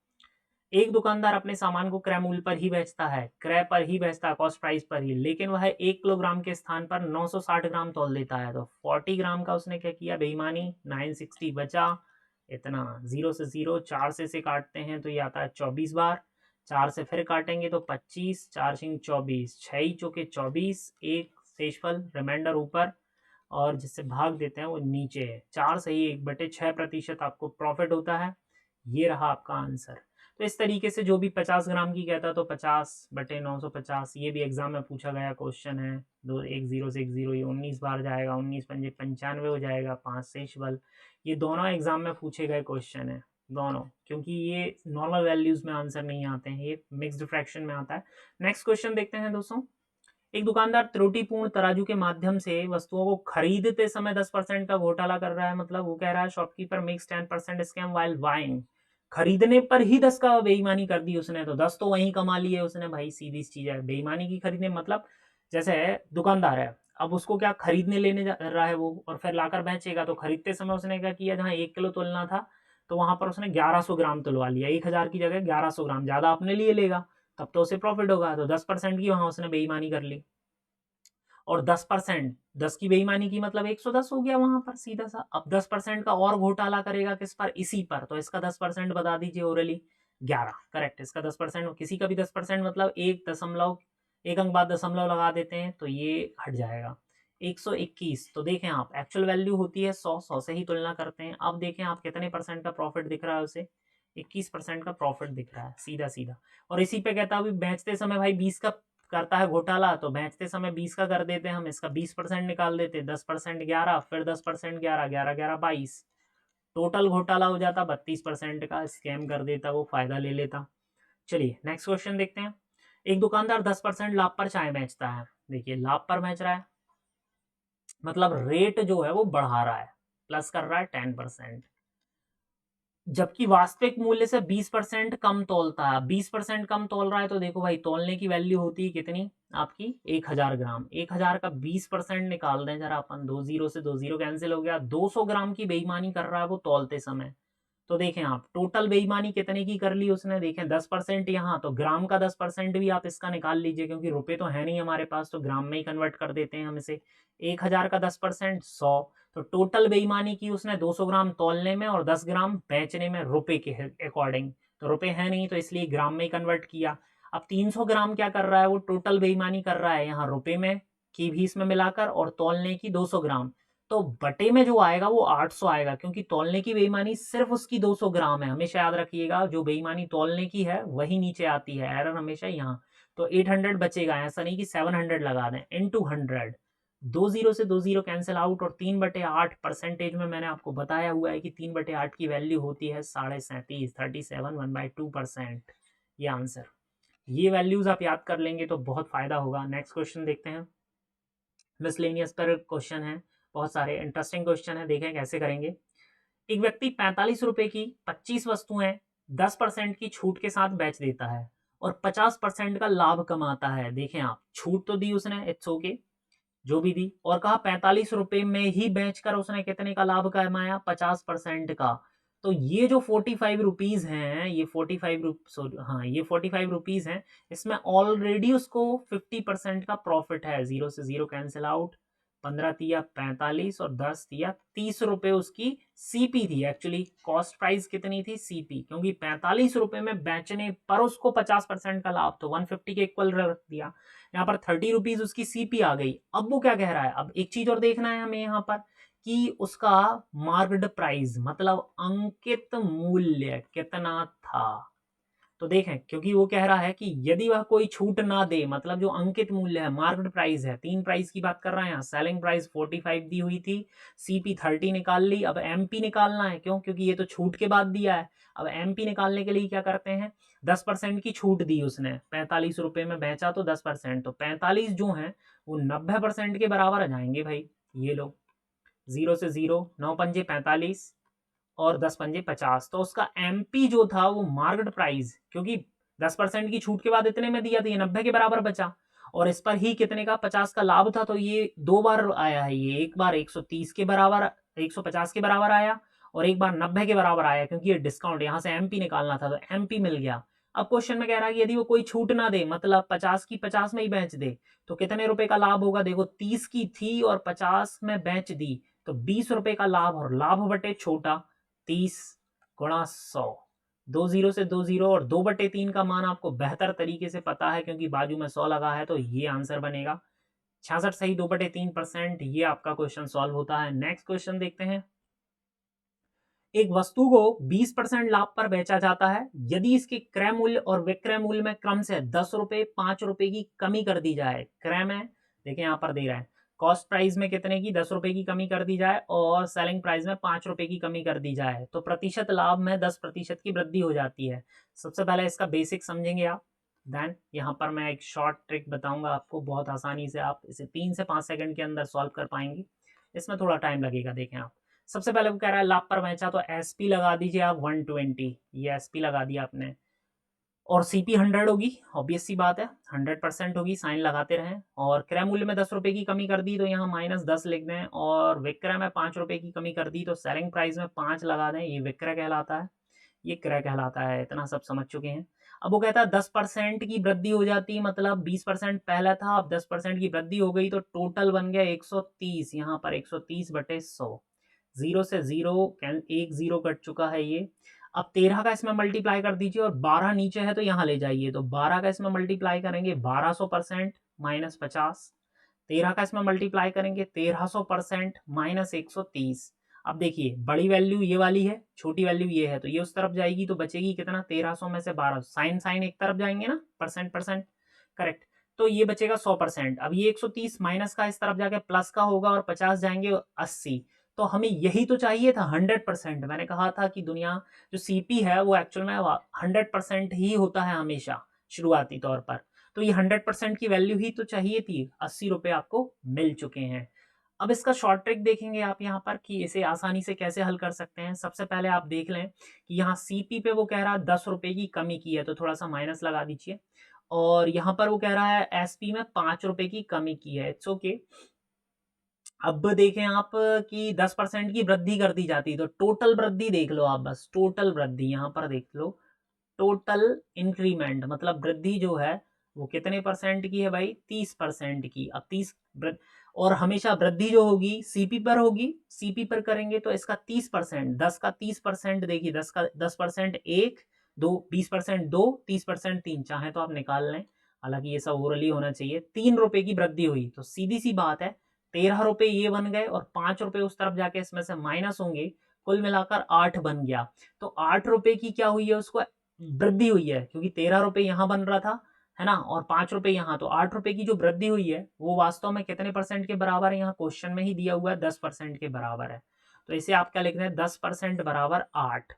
एक दुकानदार अपने सामान को क्रय मूल्य पर ही बेचता है, क्रय पर ही बेचता है, कॉस्ट प्राइस पर ही, लेकिन वह 1 किलोग्राम के स्थान पर 960 ग्राम तौल देता है। तो 40 ग्राम का उसने क्या किया, बेईमानी, 960 बचा, इतना 0 से 0, 4 से काटते हैं तो ये आता है 24 बार, 4 से फिर काटेंगे तो 25, 4 सिंह 24, 6 चौके 24, एक शेषफल रिमाइंडर ऊपर, और जिससे भाग देते हैं वो नीचे है। 4 सही 1/6% आपको प्रॉफिट होता है। ये रहा आपका आंसर। तो इस तरीके से जो भी 50 ग्राम की कहता तो 50/950, ये भी एग्जाम में पूछा गया क्वेश्चन है। 10 से 10, ये 19 बार जाएगा, 19 पंजे 95 हो जाएगा, 5 शेष बल। ये दोनों एग्जाम में पूछे गए क्वेश्चन है दोनों, क्योंकि ये नॉर्मल वैल्यूज में आंसर नहीं आते हैं, ये मिक्स्ड फ्रैक्शन में आता है। नेक्स्ट क्वेश्चन देखते हैं दोस्तों। एक दुकानदार त्रुटिपूर्ण तराजू के माध्यम से वस्तुओं को खरीदते समय 10% का घोटाला कर रहा है। मतलब वो कह रहा है shopkeeper makes 10% scam while buying, खरीदने पर ही 10 का बेईमानी कर दी उसने, तो 10 तो वहीं कमा लिए उसने भाई, सीधी सी चीज है। बेईमानी की खरीदने मतलब, जैसे दुकानदार है, अब उसको क्या खरीदने लेने जा रहा है वो, और फिर लाकर बेचेगा, तो खरीदते समय उसने क्या किया, जहाँ 1 किलो तोलना था तो वहां पर उसने 1100 ग्राम तुलवा लिया, 1000 की जगह 1100 ग्राम ज्यादा अपने लिए लेगा, तब तो उसे प्रॉफिट होगा। तो 10% की वहां उसने बेईमानी कर ली, और 10%, 10 की बेईमानी की मतलब 110 हो गया वहां पर सीधा सा। अब 10% का और घोटाला करेगा किस पर, इसी पर, तो इसका 10% बता दीजिए ओरली, 11, करेक्ट। इसका 10%, किसी का भी 10% मतलब 1 अंक बाद दशमलव लगा देते हैं तो ये हट जाएगा 121। तो देखें आप, एक्चुअल वैल्यू होती है 100, 100 से ही तुलना करते हैं। अब देखें आप कितने परसेंट का प्रॉफिट दिख रहा है उसे, 21% का प्रॉफिट दिख रहा है सीधा सीधा। और इसी पे कहता है बेचते समय भाई 20 का करता है घोटाला, तो बेचते समय 20 का कर देते हैं हम, इसका 20% निकाल देते, 10% 11, फिर 10% 11, 11 11 22, टोटल घोटाला हो जाता 32% का, स्कैम कर देता वो, फायदा ले लेता। चलिए नेक्स्ट क्वेश्चन देखते हैं। एक दुकानदार 10% लाभ पर चाय बेचता है। देखिए लाभ पर बेच रहा है, मतलब रेट जो है वो बढ़ा रहा है, प्लस कर रहा है 10%, जबकि वास्तविक मूल्य से 20% कम तोलता है। 20% कम तोल रहा है तो देखो भाई, तोलने की वैल्यू होती है कितनी आपकी, 1000 ग्राम। 1000 का 20% निकाल दें जरा अपन, 20 से 20 कैंसिल हो गया। 200 ग्राम की बेईमानी कर रहा है वो तोलते समय। तो देखें आप, टोटल बेईमानी कितने की कर ली उसने, देखें 10% यहाँ, तो ग्राम का 10% भी आप इसका निकाल लीजिए, क्योंकि रुपए तो है नहीं हमारे पास, तो ग्राम में ही कन्वर्ट कर देते हैं हम इसे। 1000 का 10% 100, तो टोटल बेईमानी की उसने 200 ग्राम तौलने में और 10 ग्राम बेचने में, रुपए के अकॉर्डिंग। तो रुपए है नहीं तो इसलिए ग्राम में ही कन्वर्ट किया। अब 300 ग्राम क्या कर रहा है वो, टोटल बेईमानी कर रहा है यहाँ रुपए में की भी इसमें मिलाकर, और तौलने की 200 ग्राम, तो बटे में जो आएगा वो 800 आएगा, क्योंकि तौलने की बेईमानी सिर्फ उसकी 200 ग्राम है। हमेशा याद रखिएगा, जो बेईमानी तौलने की है वही नीचे आती है, एरर हमेशा यहाँ। तो 800 बचेगा, ऐसा नहीं कि 700 लगा दें, इनटू 100, दो जीरो से दो जीरो कैंसिल आउट, और 3/8 परसेंटेज में मैंने आपको बताया हुआ है कि 3/8 की वैल्यू होती है 37.5, 37 1/2%। ये आंसर, ये वैल्यूज आप याद कर लेंगे तो बहुत फायदा होगा। नेक्स्ट क्वेश्चन देखते हैं। मिसलेनियस पर क्वेश्चन है, बहुत सारे इंटरेस्टिंग क्वेश्चन है, देखें कैसे करेंगे। एक व्यक्ति 45 रुपए की 25 वस्तुएं 10% की छूट के साथ बेच देता है और 50% का लाभ कमाता है। देखें आप, छूट तो दी उसने, इट्स ओके, जो भी दी, और कहा 45 रुपए में ही बेचकर उसने कितने का लाभ कमाया, 50% का। तो ये जो 45 रुपीज हैं, ये 45 हाँ, ये 45 रुपीज हैं, इसमें ऑलरेडी उसको 50% का प्रॉफिट है। जीरो से जीरो कैंसिल आउट, 15 तिया 45 और 10 तिया 30 रुपए उसकी सीपी थी। एक्चुअली कॉस्ट प्राइस कितनी थी, सीपी, क्योंकि 45 रुपए में बेचने पर उसको 50% का लाभ, तो 150 के इक्वल रख दिया। यहाँ पर 30 रुपीज उसकी सीपी आ गई। अब वो क्या कह रहा है, अब एक चीज और देखना है हमें यहाँ पर कि उसका मार्क्ड प्राइस मतलब अंकित मूल्य कितना था। तो देखें, क्योंकि वो कह रहा है कि यदि वह कोई छूट ना दे, मतलब जो अंकित मूल्य है, मार्केट प्राइस है, 3 प्राइस की बात कर रहे हैं यहाँ। सेलिंग प्राइस 45 दी हुई थी, सीपी 30 निकाल ली। अब एमपी निकालना है, क्यों, क्योंकि ये तो छूट के बाद दिया है। अब एमपी निकालने के लिए क्या करते हैं, 10% की छूट दी उसने, 45 रुपए में बेचा तो 10%, तो 45 जो है वो 90% के बराबर आ जाएंगे भाई। ये लो, जीरो से जीरो, 9×5 = 45 और 10×5 = 50। तो उसका एमपी जो था वो मार्केट प्राइस, क्योंकि 10% की छूट के बाद इतने में दिया, तो ये 90 के बराबर बचा, और इस पर ही कितने का, 50 का लाभ था, तो ये दो बार आया है। ये एक बार 130 के बराबर, 150 के बराबर आया, और एक बार 90 के बराबर आया, क्योंकि ये डिस्काउंट, यहां से एमपी निकालना था तो एमपी मिल गया। अब क्वेश्चन में कह रहा है कि यदि वो कोई छूट ना दे, मतलब 50 की 50 में ही बेच दे, तो कितने रुपए का लाभ होगा। देखो 30 की थी और 50 में बेच दी, तो 20 रुपए का लाभ, और लाभ बटे छोटा 30 × 100, 2 जीरो से 2 जीरो, और 2/3 का मान आपको बेहतर तरीके से पता है क्योंकि बाजू में 100 लगा है, तो ये आंसर बनेगा 66 सही, 2/3%। ये आपका क्वेश्चन सॉल्व होता है। नेक्स्ट क्वेश्चन देखते हैं। एक वस्तु को 20% लाभ पर बेचा जाता है यदि इसके क्रय मूल्य और विक्रय मूल्य में क्रम से 10 रुपए 5 रुपए की कमी कर दी जाए। क्रय में देखिए यहाँ पर दे रहा है, कॉस्ट प्राइस में कितने की, 10 रुपए की कमी कर दी जाए, और सेलिंग प्राइस में 5 रुपए की कमी कर दी जाए, तो प्रतिशत लाभ में 10% की वृद्धि हो जाती है। सबसे पहले इसका बेसिक समझेंगे आप, देन यहाँ पर मैं एक शॉर्ट ट्रिक बताऊंगा आपको, बहुत आसानी से आप इसे 3 से 5 सेकंड के अंदर सॉल्व कर पाएंगे। इसमें थोड़ा टाइम लगेगा। देखें आप, सबसे पहले वो कह रहा है लाभ पर बेचा, तो एसपी लगा दीजिए आप 120, ये एसपी लगा दिया आपने, और सीपी 100 होगी, ऑब्वियस सी बात है 100% होगी, साइन लगाते रहें। और क्रय मूल्य में 10 रुपए की कमी कर दी तो यहाँ -10 लिख दें, और विक्रय में 5 रुपए की कमी कर दी तो सेलिंग प्राइस में 5 लगा दें। ये विक्रय कहलाता है, ये क्रय कहलाता है। इतना सब समझ चुके हैं। अब वो कहता है 10% की वृद्धि हो जाती है, मतलब 20% पहला था, अब 10% की वृद्धि हो गई, तो टोटल बन गया 130। यहाँ पर 130/100, जीरो से जीरो, एक जीरो कट चुका है ये। अब 13 का इसमें मल्टीप्लाई कर दीजिए, और 12 नीचे है तो यहाँ ले जाइए, तो 12 का इसमें मल्टीप्लाई करेंगे 1200% -50, 13 का इसमें मल्टीप्लाई करेंगे 1300% -130। अब देखिए बड़ी वैल्यू ये वाली है, छोटी वैल्यू ये है, तो ये उस तरफ जाएगी, तो बचेगी कितना, 1300 में से 1200, साइन साइन एक तरफ जाएंगे ना, परसेंट परसेंट, करेक्ट। तो ये बचेगा 100%। अब ये 130 माइनस का इस तरफ जाके प्लस का होगा, और 50 जाएंगे 80। तो हमें यही तो चाहिए था, 100%। मैंने कहा था कि दुनिया जो सीपी है वो एक्चुअल में 100% ही होता है हमेशा शुरुआती तौर पर। तो ये 100% की वैल्यू ही तो चाहिए थी। 80 रुपए आपको मिल चुके हैं। अब इसका शॉर्ट ट्रिक देखेंगे आप यहाँ पर कि इसे आसानी से कैसे हल कर सकते हैं। सबसे पहले आप देख लें कि यहाँ सीपी पे वो कह रहा है 10 रुपए की कमी की है, तो थोड़ा सा माइनस लगा दीजिए। और यहाँ पर वो कह रहा है एसपी में 5 रुपए की कमी की है, इट्स ओके। अब देखें आप कि 10% की वृद्धि कर दी जाती, तो टोटल वृद्धि देख लो आप, बस टोटल वृद्धि यहाँ पर देख लो, टोटल इंक्रीमेंट मतलब वृद्धि जो है वो कितने परसेंट की है भाई, 30% की। अब 30 और हमेशा वृद्धि जो होगी सीपी पर होगी, सीपी पर करेंगे तो इसका 30%, 10 का 30%, देखिए 10 का 10% एक, दो 20% दो, 30% तीन, चाहे तो आप निकाल लें, हालांकि ये सब ओरली होना चाहिए। 3 रुपए की वृद्धि हुई, तो सीधी सी बात है 13 रुपए ये बन गए, और 5 रुपए उस तरफ जाके इसमें से माइनस होंगे, कुल मिलाकर 8 बन गया। तो 8 रुपए की क्या हुई है, उसको वृद्धि हुई है, क्योंकि 13 रुपए यहां बन रहा था, है ना, और 5 रुपये यहाँ, तो 8 रुपये की जो वृद्धि हुई है वो वास्तव में कितने परसेंट के बराबर है, यहाँ क्वेश्चन में ही दिया हुआ है 10% के बराबर है। तो इसे आप क्या लिख रहे हैं, 10% बराबर 8।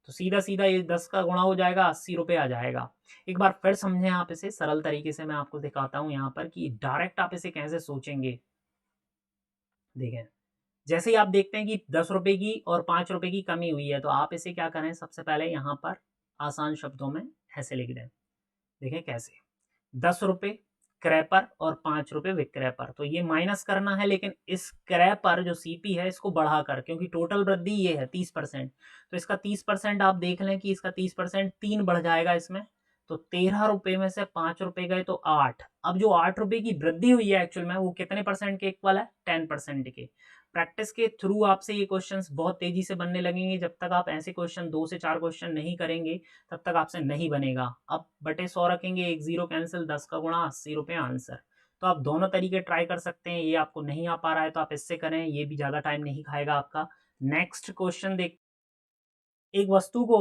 तो सीधा सीधा ये 10 का गुणा हो जाएगा, 80 रुपये आ जाएगा। एक बार फिर समझें आप इसे सरल तरीके से, मैं आपको दिखाता हूँ यहाँ पर कि डायरेक्ट आप इसे कैसे सोचेंगे। देखें, जैसे ही आप देखते हैं कि 10 रुपये की और 5 रुपये की कमी हुई है, तो आप इसे क्या करें, सबसे पहले यहाँ पर आसान शब्दों में ऐसे लिख दें। देखें कैसे, 10 रुपये क्रय पर और 5 रुपये विक्रय पर, तो ये माइनस करना है, लेकिन इस क्रय पर जो सीपी है इसको बढ़ाकर, क्योंकि टोटल वृद्धि ये है 30%, तो इसका 30% आप देख लें कि इसका 30% 3 बढ़ जाएगा इसमें, तो 13 रुपये में से 5 रुपये गए तो 8। अब जो 8 रुपये की वृद्धि हुई है एक्चुअल में वो कितने परसेंट के इक्वल है, 10% के। प्रैक्टिस के थ्रू आपसे ये क्वेश्चंस बहुत तेजी से बनने लगेंगे। जब तक आप ऐसे क्वेश्चन 2 से 4 क्वेश्चन नहीं करेंगे तब तक आपसे नहीं बनेगा। अब बटे 100 रखेंगे, 1 0 कैंसिल, 10 का गुणा, 80 रुपये आंसर। तो आप दोनों तरीके ट्राई कर सकते हैं। ये आपको नहीं आ पा रहा है तो आप इससे करें, ये भी ज़्यादा टाइम नहीं खाएगा आपका। नेक्स्ट क्वेश्चन देख, एक वस्तु को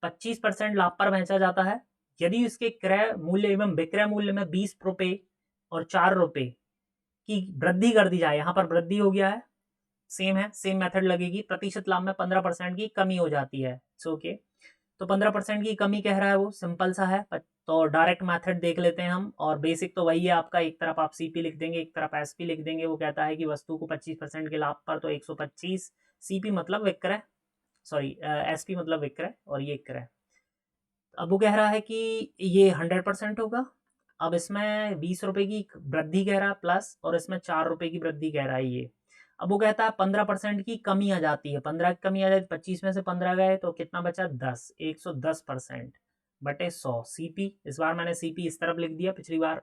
25% लाभ पर बेचा जाता है यदि इसके क्रय मूल्य एवं विक्रय मूल्य में 20 रुपये और 4 रुपये की वृद्धि कर दी जाए। यहाँ पर वृद्धि हो गया है, सेम है, सेम मेथड लगेगी। प्रतिशत लाभ में 15% की कमी हो जाती है, इट्स ओके। तो 15% की कमी कह रहा है वो, सिंपल सा है। तो डायरेक्ट मेथड देख लेते हैं हम, और बेसिक तो वही है आपका। एक तरफ आप सीपी लिख देंगे, एक तरफ एसपी लिख देंगे। वो कहता है कि वस्तु को 25% के लाभ पर तो 125, सीपी मतलब विक्रय, सॉरी एसपी मतलब विक्रय और ये क्रय। अब वो कह रहा है कि ये 100% होगा। अब इसमें 20 रुपये की वृद्धि कह रहा है प्लस, और इसमें 4 रुपये की वृद्धि कह रहा है ये। अब वो कहता है 15% की कमी आ जाती है, 15 की कमी आ जाती है, 25 में से 15 गए तो कितना बचा, 10, 110% बटे 100 सीपी। इस बार मैंने सीपी इस तरफ लिख दिया, पिछली बार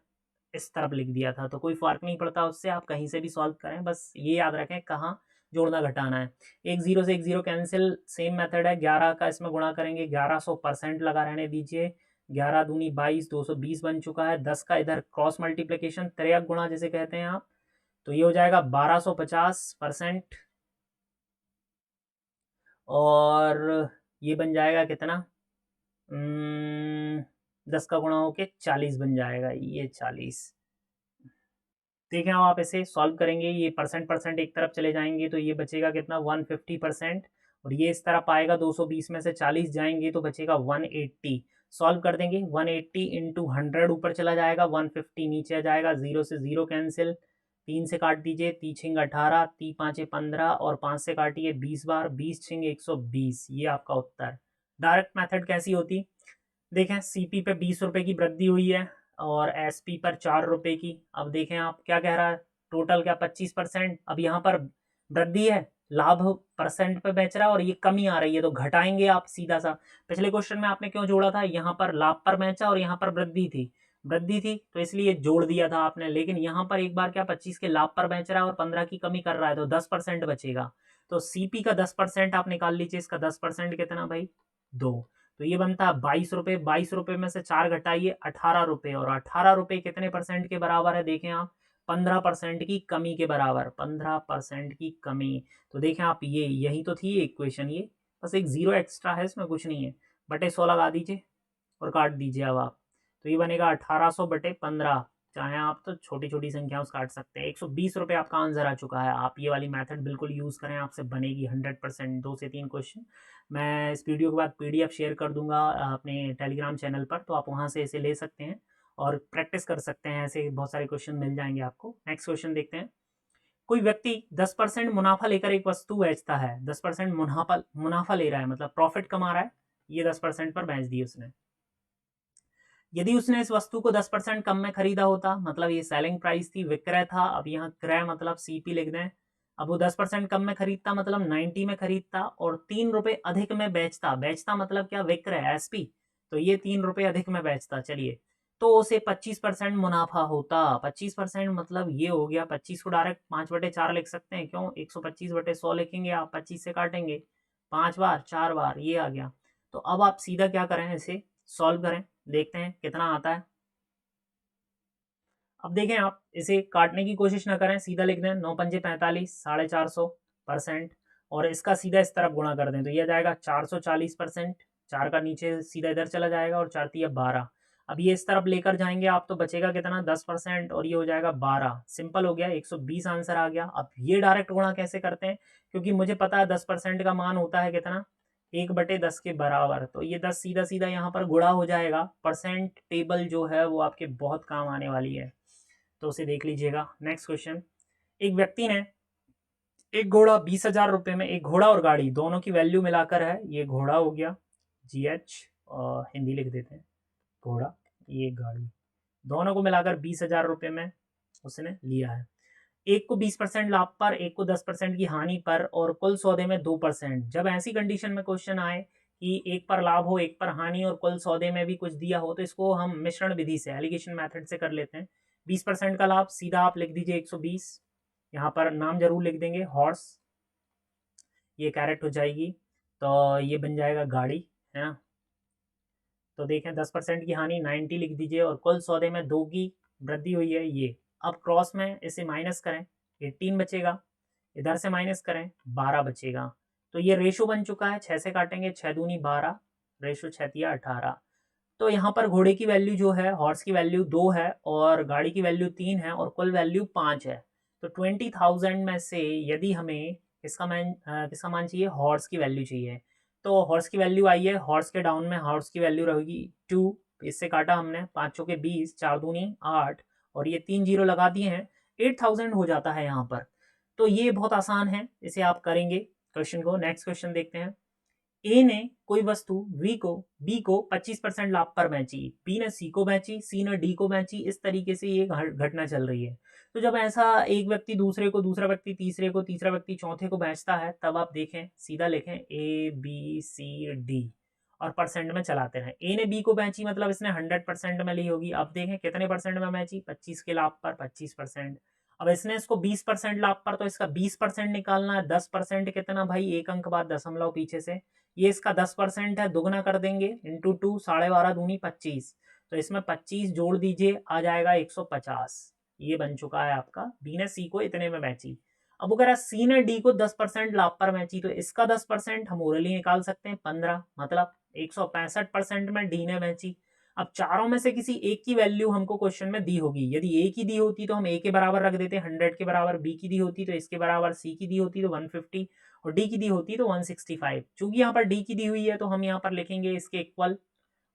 इस तरफ लिख दिया था, तो कोई फर्क नहीं पड़ता उससे, आप कहीं से भी सॉल्व करें, बस ये याद रखें कहाँ जोड़ना घटाना है। एक जीरो से एक जीरो कैंसिल, सेम मेथड है। 11 का इसमें गुणा करेंगे, 1100% लगा रहने दीजिए। 11 दूनी 22, 220 बन चुका है। 10 का इधर क्रॉस मल्टीप्लीकेशन, त्रयक गुणा जिसे कहते हैं आप, तो ये हो जाएगा 1250%, और ये बन जाएगा कितना, 10 का गुणा होके 40 बन जाएगा, ये 40। देखें अब आप इसे सॉल्व करेंगे, ये परसेंट परसेंट एक तरफ चले जाएंगे तो ये बचेगा कितना, 150%, और ये इस तरफ आएगा, 220 में से 40 जाएंगे तो बचेगा 180। सॉल्व कर देंगे, 180 इंटू 100 ऊपर चला जाएगा, 150 नीचे आ जाएगा, 0 से 0 कैंसिल, 3 से काट दीजिए, 3 छिंग 18, 3 पाँचे 15, और 5 से काटिए 20 बार, 20 छिंग 120। ये आपका उत्तर। डायरेक्ट मेथड कैसी होती, देखें सीपी पे 20 रुपए की वृद्धि हुई है और एसपी पर 4 रुपए की। अब देखें आप क्या कह रहा है, टोटल क्या 25%। अब यहाँ पर वृद्धि है, लाभ परसेंट पे बेच रहा है, और ये कमी आ रही है तो घटाएंगे आप सीधा सा। पिछले क्वेश्चन में आपने क्यों जोड़ा था, यहाँ पर लाभ पर बेचा और यहाँ पर वृद्धि थी तो इसलिए जोड़ दिया था आपने। लेकिन यहाँ पर एक बार क्या 25 के लाभ पर बेच रहा है और 15 की कमी कर रहा है तो 10% बचेगा। तो सीपी का 10% आप निकाल लीजिए, इसका 10% कितना भाई, 2। तो ये बनता है 22 रुपये। 22 रुपये में से 4 घटाइए, 18 रुपये, और 18 रुपये कितने परसेंट के बराबर है, देखें आप, 15% की कमी के बराबर, 15% की कमी। तो देखें आप, ये यही तो थी इक्वेशन, ये बस एक जीरो एक्स्ट्रा है, इसमें कुछ नहीं है। बटे 100 लगा दीजिए और काट दीजिए अब आप, तो ये बनेगा 1800 बटे 15। चाहे आप तो छोटी छोटी संख्याओं से काट सकते हैं। 120 रुपये आपका आंसर आ चुका है। आप ये वाली मेथड बिल्कुल यूज़ करें, आपसे बनेगी 100%। 2 से 3 क्वेश्चन मैं इस वीडियो के बाद पीडीएफ शेयर कर दूंगा अपने टेलीग्राम चैनल पर, तो आप वहाँ से इसे ले सकते हैं और प्रैक्टिस कर सकते हैं। ऐसे बहुत सारे क्वेश्चन मिल जाएंगे आपको। नेक्स्ट क्वेश्चन देखते हैं। कोई व्यक्ति 10% मुनाफा लेकर एक वस्तु बेचता है, 10% मुनाफा ले रहा है, मतलब प्रॉफिट कमा रहा है। ये 10% पर बेच दी उसने। यदि उसने इस वस्तु को 10% कम में खरीदा होता, मतलब ये सेलिंग प्राइस थी, विक्रय था, अब यहाँ क्रय मतलब सीपी लिख दें। अब वो 10% कम में खरीदता मतलब 90 में खरीदता, और 3 रुपये अधिक में बेचता। बेचता मतलब क्या, विक्रय, एसपी। तो ये 3 रुपये अधिक में बेचता, चलिए, तो उसे 25% मुनाफा होता। 25% मतलब ये हो गया, 25 को डायरेक्ट 5/4 लिख सकते हैं, क्यों, 125/100 लिखेंगे आप, 25 से काटेंगे 5 बार 4 बार, ये आ गया। तो अब आप सीधा क्या करें, इसे सॉल्व करें, देखते हैं कितना आता है। अब देखें आप, इसे काटने की कोशिश ना करें, सीधा लिख दें, 9 पंजे 45, 450%, और इसका सीधा इस तरफ गुणा कर दें तो यह जाएगा 440%। 4 का नीचे सीधा इधर चला जाएगा, और 4 तिया 12। अब ये इस तरफ लेकर जाएंगे आप तो बचेगा कितना 10% और ये हो जाएगा 12। सिंपल हो गया, 120 आंसर आ गया। अब ये डायरेक्ट गुणा कैसे करते हैं, क्योंकि मुझे पता है 10% का मान होता है कितना 1/10 के बराबर, तो ये 10 सीधा सीधा यहाँ पर गुणा हो जाएगा। परसेंट टेबल जो है वो आपके बहुत काम आने वाली है, तो उसे देख लीजिएगा। नेक्स्ट क्वेश्चन, एक व्यक्ति ने एक घोड़ा 20,000 रुपये में, एक घोड़ा और गाड़ी दोनों की वैल्यू मिलाकर है, ये घोड़ा हो गया GH और हिंदी लिख देते हैं घोड़ा, ये गाड़ी, दोनों को मिलाकर 20,000 रुपये में उसने लिया है। एक को 20% लाभ पर, एक को 10% की हानि पर और कुल सौदे में 2%। जब ऐसी कंडीशन में क्वेश्चन आए कि एक पर लाभ हो एक पर हानि और कुल सौदे में भी कुछ दिया हो, तो इसको हम मिश्रण विधि से एलिगेशन मेथड से कर लेते हैं। 20% का लाभ सीधा आप लिख दीजिए 120, यहाँ पर नाम जरूर लिख देंगे हॉर्स, ये कैरेट हो जाएगी, तो ये बन जाएगा गाड़ी, है ना। तो देखें 10% की हानि 90 लिख दीजिए और कुल सौदे में 2 की वृद्धि हुई है ये। अब क्रॉस में इसे माइनस करें, 18 बचेगा, इधर से माइनस करें 12 बचेगा। तो ये रेशो बन चुका है, 6 से काटेंगे 6 दूनी 12, रेशो 6 18। तो यहाँ पर घोड़े की वैल्यू जो है, हॉर्स की वैल्यू 2 है और गाड़ी की वैल्यू 3 है और कुल वैल्यू 5 है। तो 20,000 में से यदि हमें किसका मान चाहिए, हॉर्स की वैल्यू चाहिए, तो हॉर्स की वैल्यू आई है, हॉर्स के डाउन में हॉर्स की वैल्यू रहेगी 2, इससे काटा हमने 5 के 20, 4 दूनी 8 और ये 3 जीरो लगा दिए हैं, 8,000 हो जाता है यहाँ पर। तो ये बहुत आसान है, इसे आप करेंगे क्वेश्चन को। नेक्स्ट क्वेश्चन देखते हैं, ए ने कोई वस्तु बी को 25% लाभ पर बेची, बी ने सी को बेची, सी ने डी को बेची, इस तरीके से ये घटना चल रही है। तो जब ऐसा एक व्यक्ति दूसरे को, दूसरा व्यक्ति तीसरे को, तीसरा व्यक्ति चौथे को बेचता है, तब आप देखें सीधा लिखें ABCD और परसेंट में चलाते रहें। ए ने बी को बेची मतलब इसने 100% में ली होगी। अब देखें कितने परसेंट में बेची, 25 के लाभ पर 25%। अब इसने इसको 20% लाभ पर, तो इसका 20% निकालना है। 10% कितना भाई, एक अंक बाद दशमलव पीछे से, ये इसका 10% है, दुगना कर देंगे इंटू 2, 12.5 दूनी 25, तो इसमें 25 जोड़ दीजिए, आ जाएगा 150। ये बन चुका है आपका, बी ने सी को इतने में बेची। अब अगर सी ने डी को 10% लाभ पर बेची, तो इसका 10% हम ओरली निकाल सकते हैं 15, मतलब 165% में डी ने बेची। अब चारों में से किसी एक की वैल्यू हमको क्वेश्चन में दी होगी, यदि ए की दी होती तो हम ए के बराबर रख देते 100 के बराबर, बी की दी होती तो इसके बराबर, सी की दी होती तो 150 और डी की दी होती तो 165। चूंकि यहाँ पर डी की दी हुई है तो हम यहाँ पर लिखेंगे इसके इक्वल,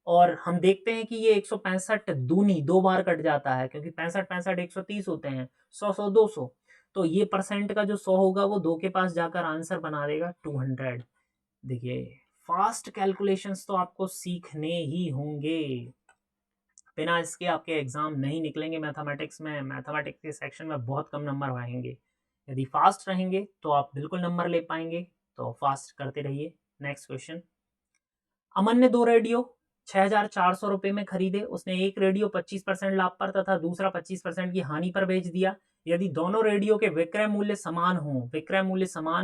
और हम देखते हैं कि ये 165 दूनी 2 बार कट जाता है, क्योंकि 65 65 130 होते हैं, 100 100 200, तो ये परसेंट का जो 100 होगा वो 2 के पास जाकर आंसर बना देगा 200। देखिए फास्ट कैलकुलेशंस तो आपको सीखने ही होंगे, बिना इसके आपके एग्जाम नहीं निकलेंगे मैथमेटिक्स में। मैथमेटिक्स के सेक्शन में बहुत कम नंबर आएंगे, यदि फास्ट रहेंगे तो आप बिल्कुल नंबर ले पाएंगे, तो फास्ट करते रहिए। नेक्स्ट क्वेश्चन, अमन ने 2 रेडियो 6,400 रुपये में खरीदे, उसने एक रेडियो 25% लाभ पर तथा दूसरा 25% की हानि पर बेच दिया। यदि दोनों रेडियो के विक्रय मूल्य समान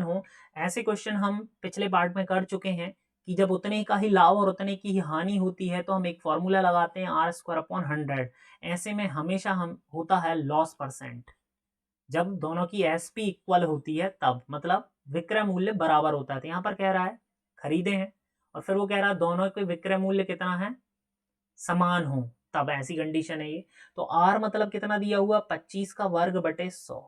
हो, ऐसे क्वेश्चन हम पिछले पार्ट में कर चुके हैं कि जब उतने का ही लाभ और उतने की ही हानि होती है तो हम एक फॉर्मूला लगाते हैं R² / 100। ऐसे में हमेशा हम होता है लॉस परसेंट, जब दोनों की SP इक्वल होती है तब, मतलब विक्रय मूल्य बराबर होता है। तो यहाँ पर कह रहा है खरीदे हैं और फिर वो कह रहा है दोनों के विक्रय मूल्य कितना है, समान हो, तब ऐसी कंडीशन है ये। तो R मतलब कितना दिया हुआ, 25 का वर्ग बटे 100।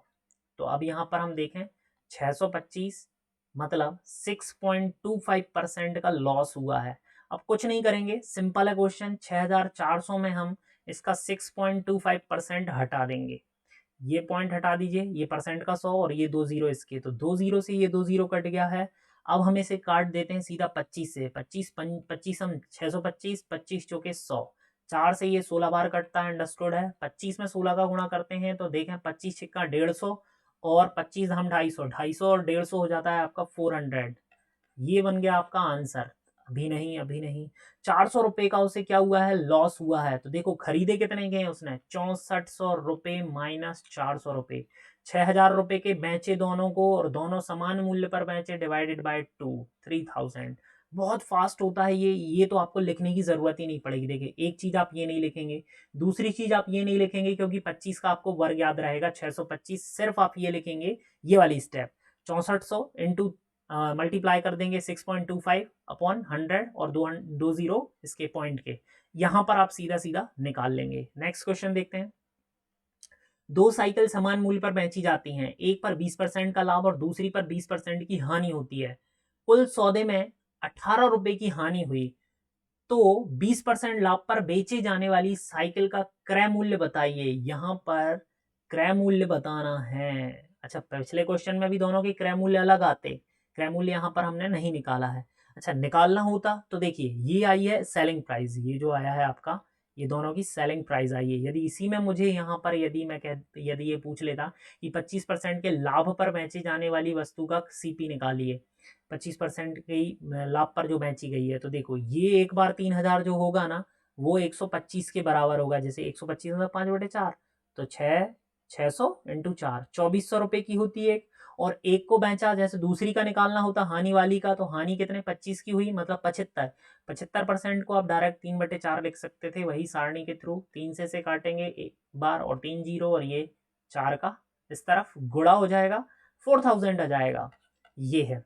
तो अब यहाँ पर हम देखें 625 मतलब 6.25% का लॉस हुआ है। अब कुछ नहीं करेंगे, सिंपल है क्वेश्चन, 6,400 में हम इसका 6.25% हटा देंगे, ये पॉइंट हटा दीजिए, ये परसेंट का 100 और ये 2 जीरो इसके, तो 2 जीरो से ये 2 जीरो कट गया है। अब हम इसे काट देते हैं सीधा 25 से, 25 हम 625, 25 चौके 100, 4 से ये 16 बार कटता है, अंडरस्टूड है। 25 में 16 का गुणा करते हैं तो देखें 25 छिक्का 150 और 25 हम 250, 250 और 150 हो जाता है आपका 400। ये बन गया आपका आंसर। अभी नहीं 400 रुपए का उसे क्या हुआ है, लॉस हुआ है। तो देखो खरीदे कितने के हैं उसने, 6400 रुपए माइनस 400 रुपए, 6,000 रुपए के बेचे दोनों को और दोनों समान मूल्य पर बेचे, डिवाइडेड बाय 2, 3000। बहुत फास्ट होता है ये तो आपको लिखने की जरूरत ही नहीं पड़ेगी। देखिए एक चीज आप ये नहीं लिखेंगे, दूसरी चीज आप ये नहीं लिखेंगे क्योंकि 25 का आपको वर्ग याद रहेगा 625, सिर्फ आप ये लिखेंगे ये वाली स्टेप, 6400 इंटू मल्टीप्लाई कर देंगे 6.25 अपॉन 100 और दो जीरो इसके पॉइंट के, यहां पर आप सीधा सीधा निकाल लेंगे। नेक्स्ट क्वेश्चन देखते हैं। दो साइकिल समान मूल्य पर बेची जाती हैं, एक पर 20% का लाभ और दूसरी पर 20% की हानि होती है। कुल सौदे में 18 रुपए की हानि हुई, तो 20% लाभ पर बेचे जाने वाली साइकिल का क्रय मूल्य बताइए। यहां पर क्रय मूल्य बताना है। अच्छा, पिछले क्वेश्चन में भी दोनों के क्रय मूल्य अलग आते, क्रय मूल्य यहां पर हमने नहीं निकाला है। अच्छा, निकालना होता तो देखिए, ये आई है सेलिंग प्राइस, ये जो आया है आपका, ये दोनों की सेलिंग प्राइस आई है। यदि इसी में मुझे यहाँ पर यदि ये पूछ लेता कि 25% के लाभ पर बेची जाने वाली वस्तु का सीपी निकालिए, 25% की लाभ पर जो बेची गई है, तो देखो ये एक बार 3000 जो होगा ना, वो 125 के बराबर होगा। जैसे 125 मतलब 5/4, तो 600 इंटू 4, 2400 रुपए की होती है। और एक को बेचा, जैसे दूसरी का निकालना होता हानि वाली का, तो हानि कितने 25 की हुई, मतलब 75। 75% को आप डायरेक्ट 3/4 लिख सकते थे, वही सारणी के थ्रू 3 से काटेंगे एक बार, और 3 जीरो, और ये 4 का इस तरफ गुणा हो जाएगा, 4000 आ जाएगा। ये है।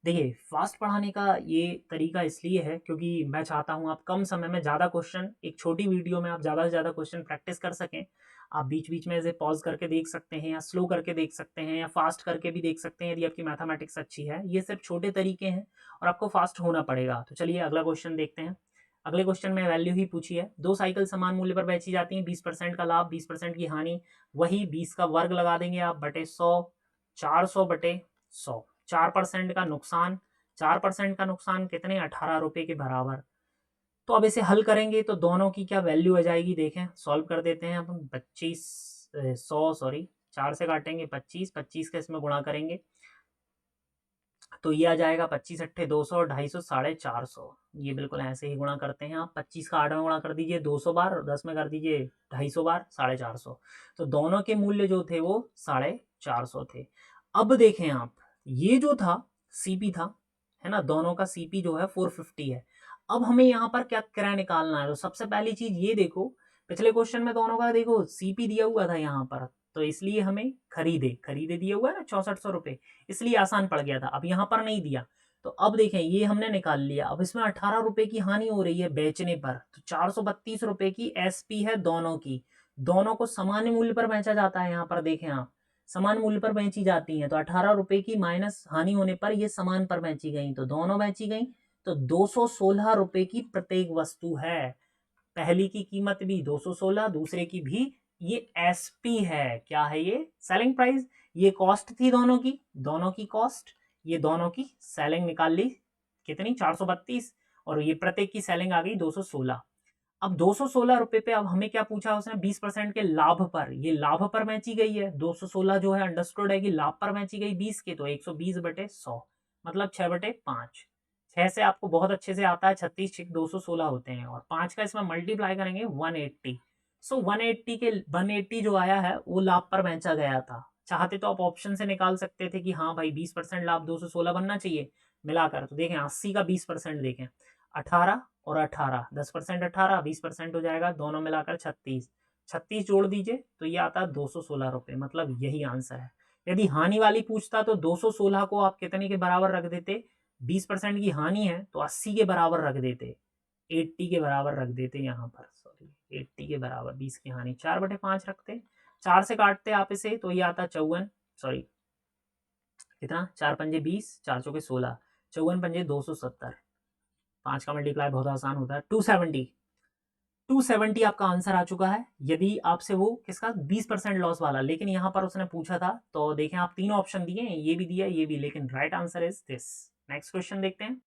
देखिए, फास्ट पढ़ाने का ये तरीका इसलिए है क्योंकि मैं चाहता हूँ आप कम समय में ज़्यादा क्वेश्चन, एक छोटी वीडियो में आप ज़्यादा से ज़्यादा क्वेश्चन प्रैक्टिस कर सकें। आप बीच बीच में इसे पॉज करके देख सकते हैं, या स्लो करके देख सकते हैं, या फास्ट करके भी देख सकते हैं यदि आपकी मैथमेटिक्स अच्छी है। ये सिर्फ छोटे तरीके हैं और आपको फास्ट होना पड़ेगा। तो चलिए अगला क्वेश्चन देखते हैं। अगले क्वेश्चन में वैल्यू ही पूछी है। दो साइकिल समान मूल्य पर बेची जाती हैं, 20% का लाभ, 20% की हानि, वही 20 का वर्ग लगा देंगे आप बटे 100, 400/100। 4% का नुकसान, 4% का नुकसान कितने, 18 रुपए के बराबर। तो अब इसे हल करेंगे तो दोनों की क्या वैल्यू आ जाएगी, देखें, सॉल्व कर देते हैं अपन। 100 सॉरी, 4 से काटेंगे 25, 25 का इसमें गुणा करेंगे तो ये आ जाएगा 25 अट्ठे 200, 250, 450। ये बिल्कुल ऐसे ही गुणा करते हैं आप। 25 का 8 में गुणा कर दीजिए 200 बार, और 10 में कर दीजिए 250 बार, 450। तो दोनों के मूल्य जो थे वो 450 थे। अब देखें आप, ये जो था सीपी था, है ना, दोनों का सीपी जो है 450 है। अब हमें यहाँ पर क्या क्रय निकालना है, तो सबसे पहली चीज ये देखो, पिछले क्वेश्चन में दोनों का देखो सीपी दिया हुआ था यहाँ पर, तो इसलिए हमें खरीदे खरीदे दिया हुआ है ना 6400 रुपए, इसलिए आसान पड़ गया था। अब यहाँ पर नहीं दिया, तो अब देखें ये हमने निकाल लिया। अब इसमें 18 रुपए की हानि हो रही है बेचने पर, तो 432 रुपए की एसपी है दोनों की। दोनों को समान मूल्य पर बेचा जाता है, यहाँ पर देखें आप, समान मूल्य पर बेची जाती है, तो 18 रुपए की माइनस हानि होने पर ये समान पर बेची गई, तो दोनों बेची गई, तो 216 रुपए की प्रत्येक वस्तु है। पहली की कीमत भी 216, दूसरे की भी। ये एसपी है, क्या है ये, सेलिंग प्राइस। ये कॉस्ट थी दोनों की कॉस्ट, ये दोनों की सेलिंग निकाल ली कितनी 432, और ये प्रत्येक की सेलिंग आ गई 216। अब 216 रुपए पे अब हमें क्या पूछा उसने, 20% के लाभ पर, ये लाभ पर बेची गई है 216 जो है, अंडरस्टूड है कि लाभ पर बेची गई 20 के, तो 120/100 मतलब 6/5। 6 से आपको बहुत अच्छे से आता है, 36 6 216 होते हैं, और 5 का इसमें मल्टीप्लाई करेंगे 180। सो 180 जो आया है वो लाभ पर बेचा गया था। चाहते तो आप ऑप्शन से निकाल सकते थे कि हाँ भाई 20% लाभ 216 बनना चाहिए मिलाकर। तो देखें 80 का 20% देखें, 18 और 18, 10% 18, 20% हो जाएगा, दोनों मिलाकर 36। 36 जोड़ दीजिए तो ये आता है 216 रुपए, मतलब यही आंसर है। यदि हानि वाली पूछता तो 216 को आप कितने के बराबर रख देते, 20% की हानि है तो 80 के बराबर रख देते, 80 के बराबर रख देते यहाँ पर, सॉरी 80 के बराबर, 20 की हानि 4/5 रखते, 4 से काटते आप इसे तो ये आता 54, सॉरी कितना, 4 पंजे 20, 4 चौके 16, 54 पंजे 270, 5 का मल्टीप्लाई बहुत आसान होता है, 270। 270 आपका आंसर आ चुका है। यदि आपसे वो किसका 20% लॉस वाला, लेकिन यहाँ पर उसने पूछा था, तो देखें आप तीनों ऑप्शन दिए हैं, ये भी दिया ये भी, लेकिन right answer is this. Next question देखते हैं।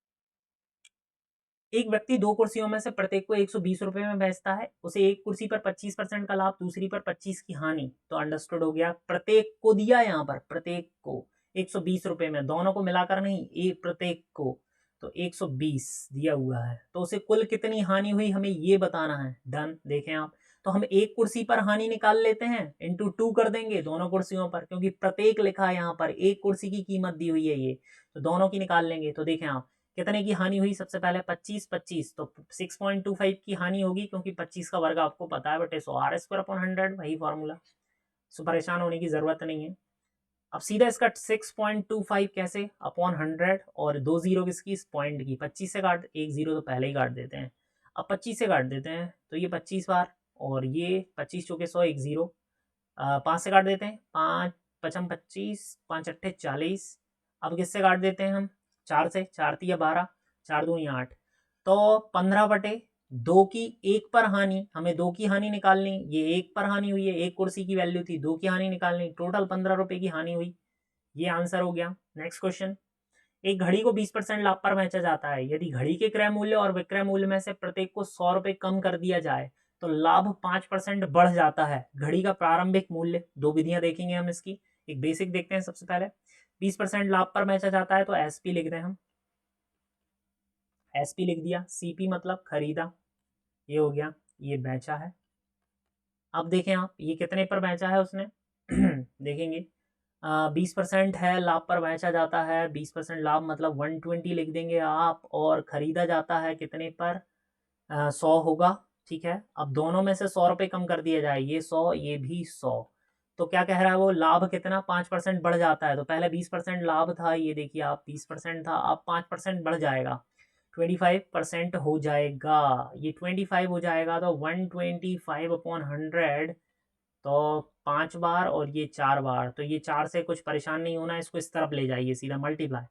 एक व्यक्ति दो कुर्सियों में से प्रत्येक को 120 रुपए में बेचता है, उसे एक कुर्सी पर 25% का लाभ, दूसरी पर 25 की हानि। तो अंडरस्टूड हो गया, प्रत्येक को दिया यहाँ पर, प्रत्येक को 120 रुपए में, दोनों को मिलाकर नहीं, एक प्रत्येक को, तो 120 दिया हुआ है, तो उसे कुल कितनी हानि हुई हमें ये बताना है। डन, देखें आप, तो हम एक कुर्सी पर हानि निकाल लेते हैं, इंटू 2 कर देंगे दोनों कुर्सियों पर, क्योंकि प्रत्येक लिखा है यहाँ पर, एक कुर्सी की कीमत दी हुई है ये, तो दोनों की निकाल लेंगे। तो देखें आप कितने की हानि हुई, सबसे पहले 25 25, तो 6.25 की हानि होगी, क्योंकि 25 का वर्ग आपको पता है बटे 100, r² / 100, वही फॉर्मूला, सो परेशान होने की जरूरत नहीं है। अब सीधा इसका 6.25 कैसे, अपॉन 100, और 2 जीरो किसकी, इस पॉइंट की, 25 से काट, 1 जीरो तो पहले ही काट देते हैं। अब 25 से काट देते हैं तो ये 25 बार, और ये 25 चौके 100, एक 0, 5 से काट देते हैं, 5 पचम 25, 5 अट्ठे 40। अब किससे काट देते हैं हम, 4 से, 4 तिया 12, 4 दूनी 8, तो 15/2 की 1 पर हानि, हमें 2 की हानि निकालनी, ये 1 पर हानि हुई है, 1 कुर्सी की वैल्यू थी, 2 की हानि निकालनी, टोटल 15 रुपए की हानि हुई। ये आंसर हो गया। नेक्स्ट क्वेश्चन, एक घड़ी को 20% लाभ पर बेचा जाता है, यदि घड़ी के क्रय मूल्य और विक्रय मूल्य में से प्रत्येक को 100 रुपए कम कर दिया जाए तो लाभ 5% बढ़ जाता है। घड़ी का प्रारंभिक मूल्य, दो विधियां देखेंगे हम इसकी, एक बेसिक देखते हैं सबसे पहले। 20% लाभ पर बेचा जाता है तो एसपी लिख दें हम, एसपी लिख दिया, सीपी मतलब खरीदा, ये हो गया, ये बेचा है। अब देखें आप, ये कितने पर बेचा है उसने देखेंगे, 20% है लाभ पर बेचा जाता है, 20% लाभ मतलब 120 लिख देंगे आप, और खरीदा जाता है कितने पर, 100 होगा, ठीक है। अब दोनों में से 100 रुपये कम कर दिया जाए, ये 100 ये भी 100, तो क्या कह रहा है वो, लाभ कितना 5% बढ़ जाता है। तो पहले 20% लाभ था, ये देखिए आप 20% था, अब 5% बढ़ जाएगा, 25% हो जाएगा, ये 25 हो जाएगा, तो 125/100, तो 5 बार और ये 4 बार, तो ये 4 से कुछ परेशान नहीं होना, इसको इस तरफ ले जाइए सीधा मल्टीप्लाई,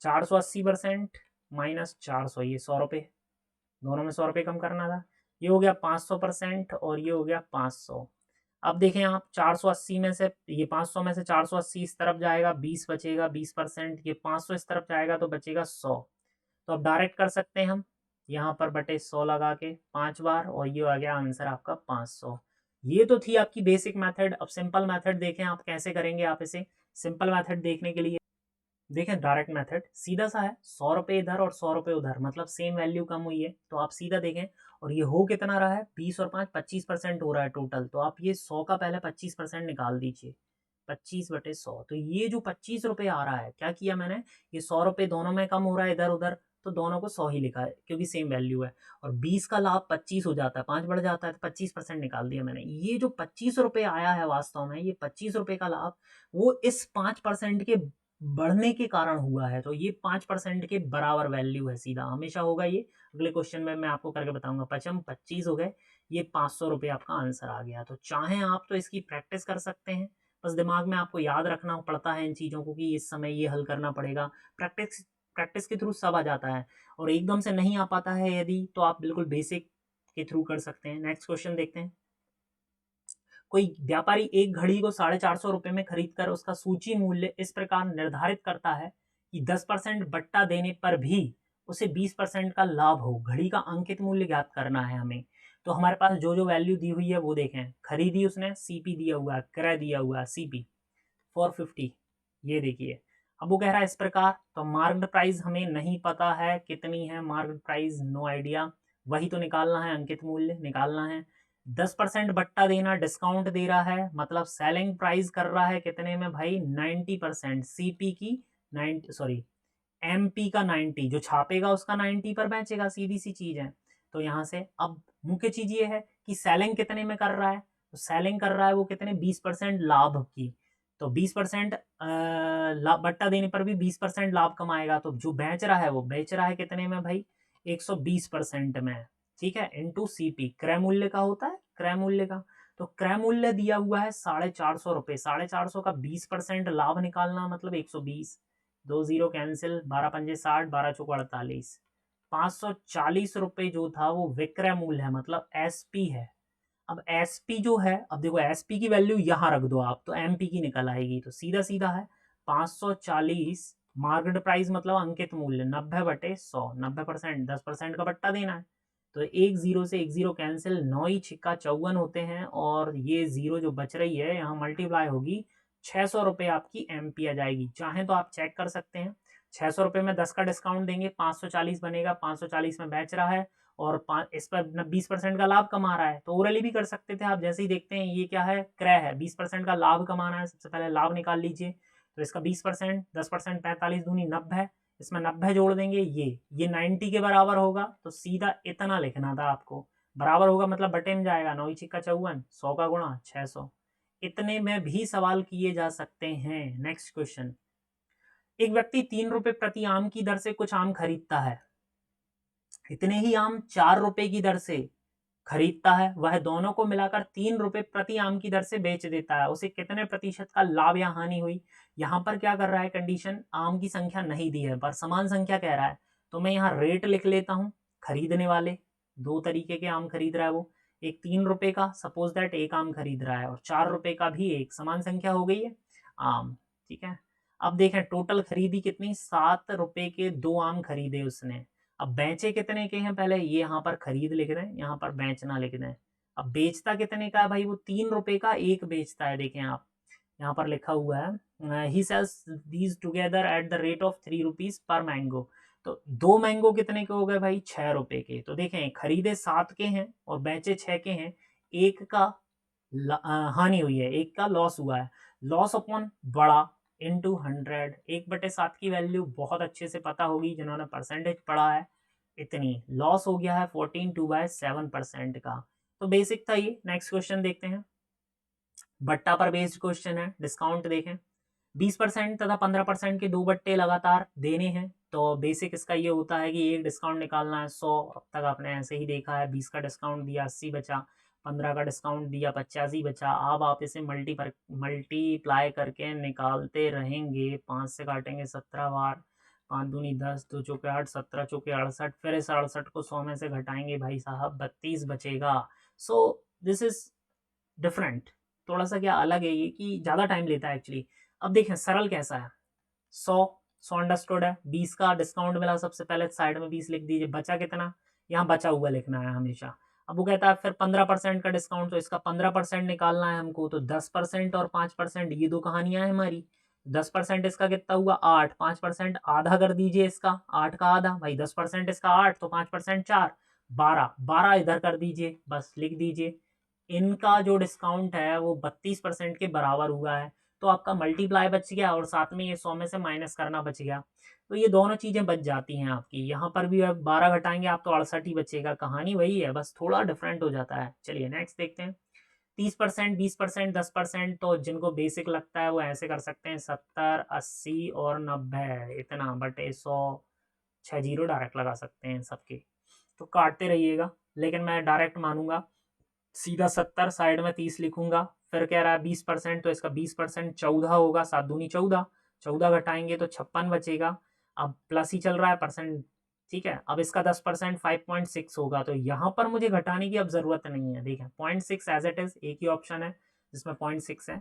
480% माइनस 400, ये 100 रुपये, दोनों में 100 रुपये कम करना था, ये हो गया 500% और ये हो गया 500। अब देखें आप, 480 में से, ये 500 में से 480 इस तरफ जाएगा, 20 बचेगा, 20%, ये 500 इस तरफ जाएगा तो बचेगा 100। तो अब डायरेक्ट कर सकते हैं हम, यहाँ पर बटे 100 लगा के 5 बार, और ये आ गया आंसर आपका 500। ये तो थी आपकी बेसिक मेथड। अब सिंपल मेथड देखें आप कैसे करेंगे आप इसे। सिंपल मेथड देखने के लिए देखें, डायरेक्ट मेथड सीधा सा है, 100 रुपये इधर और 100 रुपये उधर, मतलब सेम वैल्यू कम हुई है, तो आप सीधा देखें, और ये हो कितना रहा है, 20 और 5 25% हो रहा है टोटल, तो आप ये 100 का पहले 25% निकाल दीजिए, 25/100, तो ये जो 25 रुपये आ रहा है, क्या किया मैंने, ये 100 रुपये दोनों में कम हो रहा है इधर उधर, तो दोनों को 100 ही लिखा है क्योंकि सेम वैल्यू है, और 20 का लाभ 25 हो जाता है, 5 बढ़ जाता है, तो 25% निकाल दिया मैंने। ये जो 25 रुपये आया है वास्तव में, ये 25 रुपये का लाभ वो इस 5% के बढ़ने के कारण हुआ है, तो ये 5% के बराबर वैल्यू है, सीधा हमेशा होगा ये। अगले क्वेश्चन में मैं आपको करके बताऊंगा। 25 हो गए, ये 500 रुपये आपका आंसर आ गया। तो चाहें आप तो इसकी प्रैक्टिस कर सकते हैं, बस दिमाग में आपको याद रखना पड़ता है इन चीज़ों को कि इस समय ये हल करना पड़ेगा। प्रैक्टिस प्रैक्टिस के थ्रू सब आ जाता है, और एकदम से नहीं आ पाता है यदि, तो आप बिल्कुल बेसिक के थ्रू कर सकते हैं। नेक्स्ट क्वेश्चन देखते हैं। कोई व्यापारी एक घड़ी को 450 रुपये में खरीदकर उसका सूची मूल्य इस प्रकार निर्धारित करता है कि 10% बट्टा देने पर भी उसे 20% का लाभ हो। घड़ी का अंकित मूल्य ज्ञात करना है हमें। तो हमारे पास जो जो वैल्यू दी हुई है वो देखें। खरीदी उसने, सीपी दिया हुआ है, क्रय दिया हुआ है, सीपी 450, ये देखिए। अब वो कह रहा है इस प्रकार, तो मार्केट प्राइस हमें नहीं पता है कितनी है, मार्केट प्राइस नो आइडिया, वही तो निकालना है, अंकित मूल्य निकालना है। 10% बट्टा देना, डिस्काउंट दे रहा है, मतलब सेलिंग प्राइस कर रहा है कितने में भाई, 90%, सीपी की 90, सॉरी एमपी का 90, जो छापेगा उसका 90 पर बेचेगा, सीधी सी चीज है। तो यहाँ से अब मुख्य चीज ये है कि सेलिंग कितने में कर रहा है, तो सेलिंग कर रहा है वो कितने, 20% लाभ की, तो 20% बट्टा देने पर भी 20% लाभ कमाएगा। तो जो बेच रहा है वो बेच रहा है कितने में भाई, 120% में, ठीक है, इंटू सीपी, क्रय मूल्य का होता है, क्रय मूल्य का। तो क्रय मूल्य दिया हुआ है 450 रुपये, 450 का 20% लाभ निकालना मतलब 120, 2 जीरो कैंसिल, 12 पंजे 60, 12 चौक 48, 540 रुपये जो था वो विक्रय मूल्य है, मतलब एसपी है। अब एसपी जो है, अब देखो एसपी की वैल्यू यहाँ रख दो आप, तो एमपी की निकल आएगी, तो सीधा सीधा है 540 मार्केट प्राइस मतलब अंकित मूल्य 90/100, 90%, 10% का बट्टा देना है। तो एक जीरो से एक जीरो कैंसिल, 9 ही छिक्का 54 होते हैं, और ये जीरो जो बच रही है यहाँ मल्टीप्लाई होगी, 600 रुपये आपकी एमपी आ जाएगी। चाहें तो आप चेक कर सकते हैं, 600 रुपये में 10 का डिस्काउंट देंगे, 540 बनेगा, 540 में बेच रहा है, और इस पर 20% का लाभ कमा रहा है, तो ओरली भी कर सकते थे आप। जैसे ही देखते हैं ये क्या है, क्रय है, 20% का लाभ कमाना है, सबसे पहले लाभ निकाल लीजिए। तो इसका 20%, 10%, 45 दूनी 90, इसमें 90 जोड़ देंगे, ये 90 के बराबर होगा, तो सीधा इतना लिखना था आपको। बराबर होगा मतलब बटे में जाएगा, 9 छिक्का 54, 100 का गुणा 600। इतने में भी सवाल किए जा सकते हैं। नेक्स्ट क्वेश्चन, एक व्यक्ति 3 रुपए प्रति आम की दर से कुछ आम खरीदता है, इतने ही आम 4 रुपए की दर से खरीदता है, वह दोनों को मिलाकर 3 रुपए प्रति आम की दर से बेच देता है, उसे कितने प्रतिशत का लाभ या हानि हुई। यहाँ पर क्या कर रहा है कंडीशन, आम की संख्या नहीं दी है पर समान संख्या कह रहा है, तो मैं यहाँ रेट लिख लेता हूँ। खरीदने वाले 2 तरीके के आम खरीद रहा है वो, एक 3 रुपए का सपोज दैट एक आम खरीद रहा है और 4 रुपए का भी एक, समान संख्या हो गई है आम। ठीक है, अब देखें टोटल खरीदी कितनी, 7 रुपए के 2 आम खरीदे उसने। अब बेचे कितने के हैं, पहले ये यहाँ पर खरीद लिख रहे हैं, यहाँ पर बेचना लिख रहे हैं। अब बेचता कितने का है भाई, वो 3 रुपए का एक बेचता है। देखें आप यहाँ पर लिखा हुआ है he sells these together at the rate of 3 rupees per mango. तो 2 मैंगो कितने के हो गए भाई, 6 रुपए के। तो देखें खरीदे 7 के हैं और बेचे 6 के हैं, एक का हानि हुई है, एक का लॉस हुआ है। लॉस अपॉन बड़ा इंटू 100, 1/7 की वैल्यू बहुत अच्छे से पता होगी जिन्होंने परसेंटेज पढ़ा है। इतनी लॉस हो गया है 14/7% का। तो बेसिक था ये। नेक्स्ट क्वेश्चन देखते हैं, बट्टा पर बेस्ड क्वेश्चन है। डिस्काउंट देखें, 20% तथा 15% के 2 बट्टे लगातार देने हैं। तो बेसिक इसका ये होता है कि एक डिस्काउंट निकालना है 100, अब तक आपने ऐसे ही देखा है। 20 का डिस्काउंट दिया 80 बचा, 15 का डिस्काउंट दिया 85 बचा। अब आप इसे मल्टीप्लाई करके निकालते रहेंगे, 5 से काटेंगे 17 बार, 5 दूनी 10, 2 चौके 8, 17 चौके 68, फिर इस 68 को 100 में से घटाएंगे भाई साहब, 32 बचेगा। सो दिस इज डिफरेंट, थोड़ा सा क्या अलग है ये कि ज़्यादा टाइम लेता है एक्चुअली। अब देखें सरल कैसा है, 100 अंडरस्टूड है, 20 का डिस्काउंट मिला, सबसे पहले साइड में 20 लिख दीजिए, बचा कितना, यहाँ बचा हुआ लिखना है हमेशा। अब वो कहता है फिर 15% का डिस्काउंट, तो इसका 15% निकालना है हमको, तो 10% और 5%, ये दो कहानियां हैं हमारी। 10% इसका कितना हुआ 8, 5% आधा कर दीजिए इसका, 8 का आधा भाई, 10% इसका 8, तो 5% 4, 12, 12 इधर कर दीजिए, बस लिख दीजिए। इनका जो डिस्काउंट है वो 32% के बराबर हुआ है, तो आपका मल्टीप्लाई बच गया और साथ में ये 100 में से माइनस करना बच गया। तो ये दोनों चीज़ें बच जाती हैं आपकी। यहाँ पर भी अब 12 घटाएंगे आप तो 68 ही बचेगा, कहानी वही है, बस थोड़ा डिफरेंट हो जाता है। चलिए नेक्स्ट देखते हैं, 30%, 20%, 10%। तो जिनको बेसिक लगता है वो ऐसे कर सकते हैं, 70, 80 और 90, इतना बटे 100, 6 जीरो डायरेक्ट लगा सकते हैं सबके। तो काटते रहिएगा, लेकिन मैं डायरेक्ट मानूंगा, सीधा 70, साइड में 30 लिखूंगा। फिर कह रहा है 20%, तो इसका 20% 14 होगा, 7 दूनी 14, 14 घटाएंगे तो 56 बचेगा। अब प्लस ही चल रहा है परसेंट, ठीक है। अब इसका 10% 5.6 होगा, तो यहाँ पर मुझे घटाने की अब जरूरत नहीं है। देखें 0.6 एज इट इज, एक ही ऑप्शन है जिसमें 0.6 है।